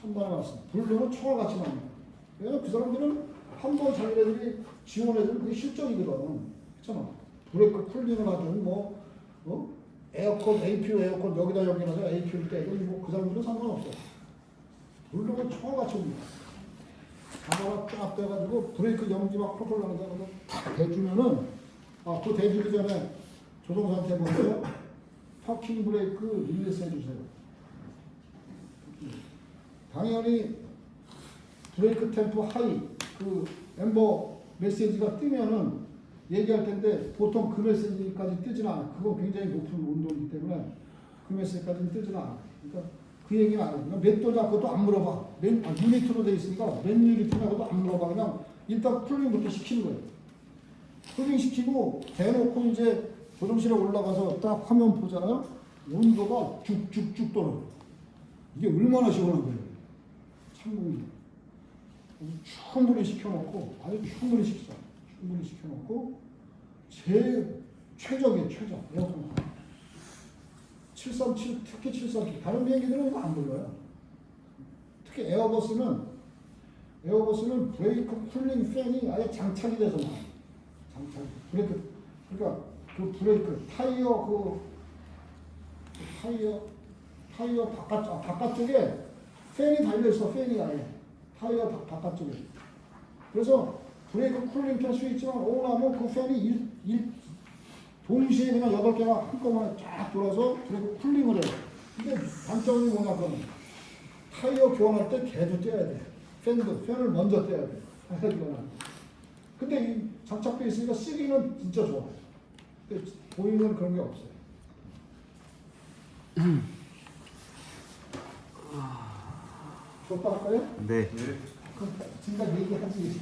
천만에 맞습니다. 부르면 총알같이 나옵니다. 왜냐면 그 사람들은 한 번 자기네들이 지원해주면 그게 실적이거든. 그렇잖아. 브레이크 쿨링을 하든 에어컨, APU 에어컨 여기다 연결하자 APU 때 이건 뭐 그 사람들은 상관없어. 부르면 총알같이 옵니다. 가마가 쫙 빼가지고 브레이크 연기 막 펄펄 나는 사람을 탁 대주면은 그 대주기 전에 조종사한테 먼저 파킹 브레이크 릴리스 해주세요. 당연히 브레이크 템포 하이 그 엠버 메시지가 뜨면은 얘기할 텐데 보통 그 메시지까지 뜨지는 않아. 그건 굉장히 높은 온도이기 때문에 그 메시지까지는 뜨지는 않아. 그러니까 그 얘기는 안 해. 몇 도냐 그것도 안 물어봐. 유니트로 돼 있으니까 몇 유니트냐고도 안 물어봐. 그냥 일단 쿨링부터 시키는 거예요. 쿨링 시키고 대놓고 이제 조종실에 올라가서 딱 화면 보잖아요. 온도가 쭉쭉쭉 떨어져. 이게 얼마나 시원한 거예요. 찬공기. 충분히 시켜놓고 충분히 시켜놓고 최적이에요. 최적. 에어컨 737 특히 737 다른 비행기들은 이거 안 불러요. 특히 에어버스는 브레이크 쿨링 팬이 아예 장착이 돼서 나와요. 브레이크 그러니까 그 브레이크 타이어 바깥쪽에 팬이 달려 있어. 팬이 아예 타이어 바깥쪽에. 그래서 브레이크 쿨링 팬 스위치만 오나면 그 팬이 동시에 그냥 8개가 한꺼번에 쫙 돌아서 브레이크 쿨링을 해요. 이게 단점이 뭐냐 그러면 타이어 교환할 때 걔도 떼야 돼. 팬을 먼저 떼야 돼. 타이어 교환할 때. 근데 이 장착돼 있으니까 쓰기는 진짜 좋아. 근데 보이는 그런 게 없어요. 좋다 할까요? 네. 지금까지 얘기하지.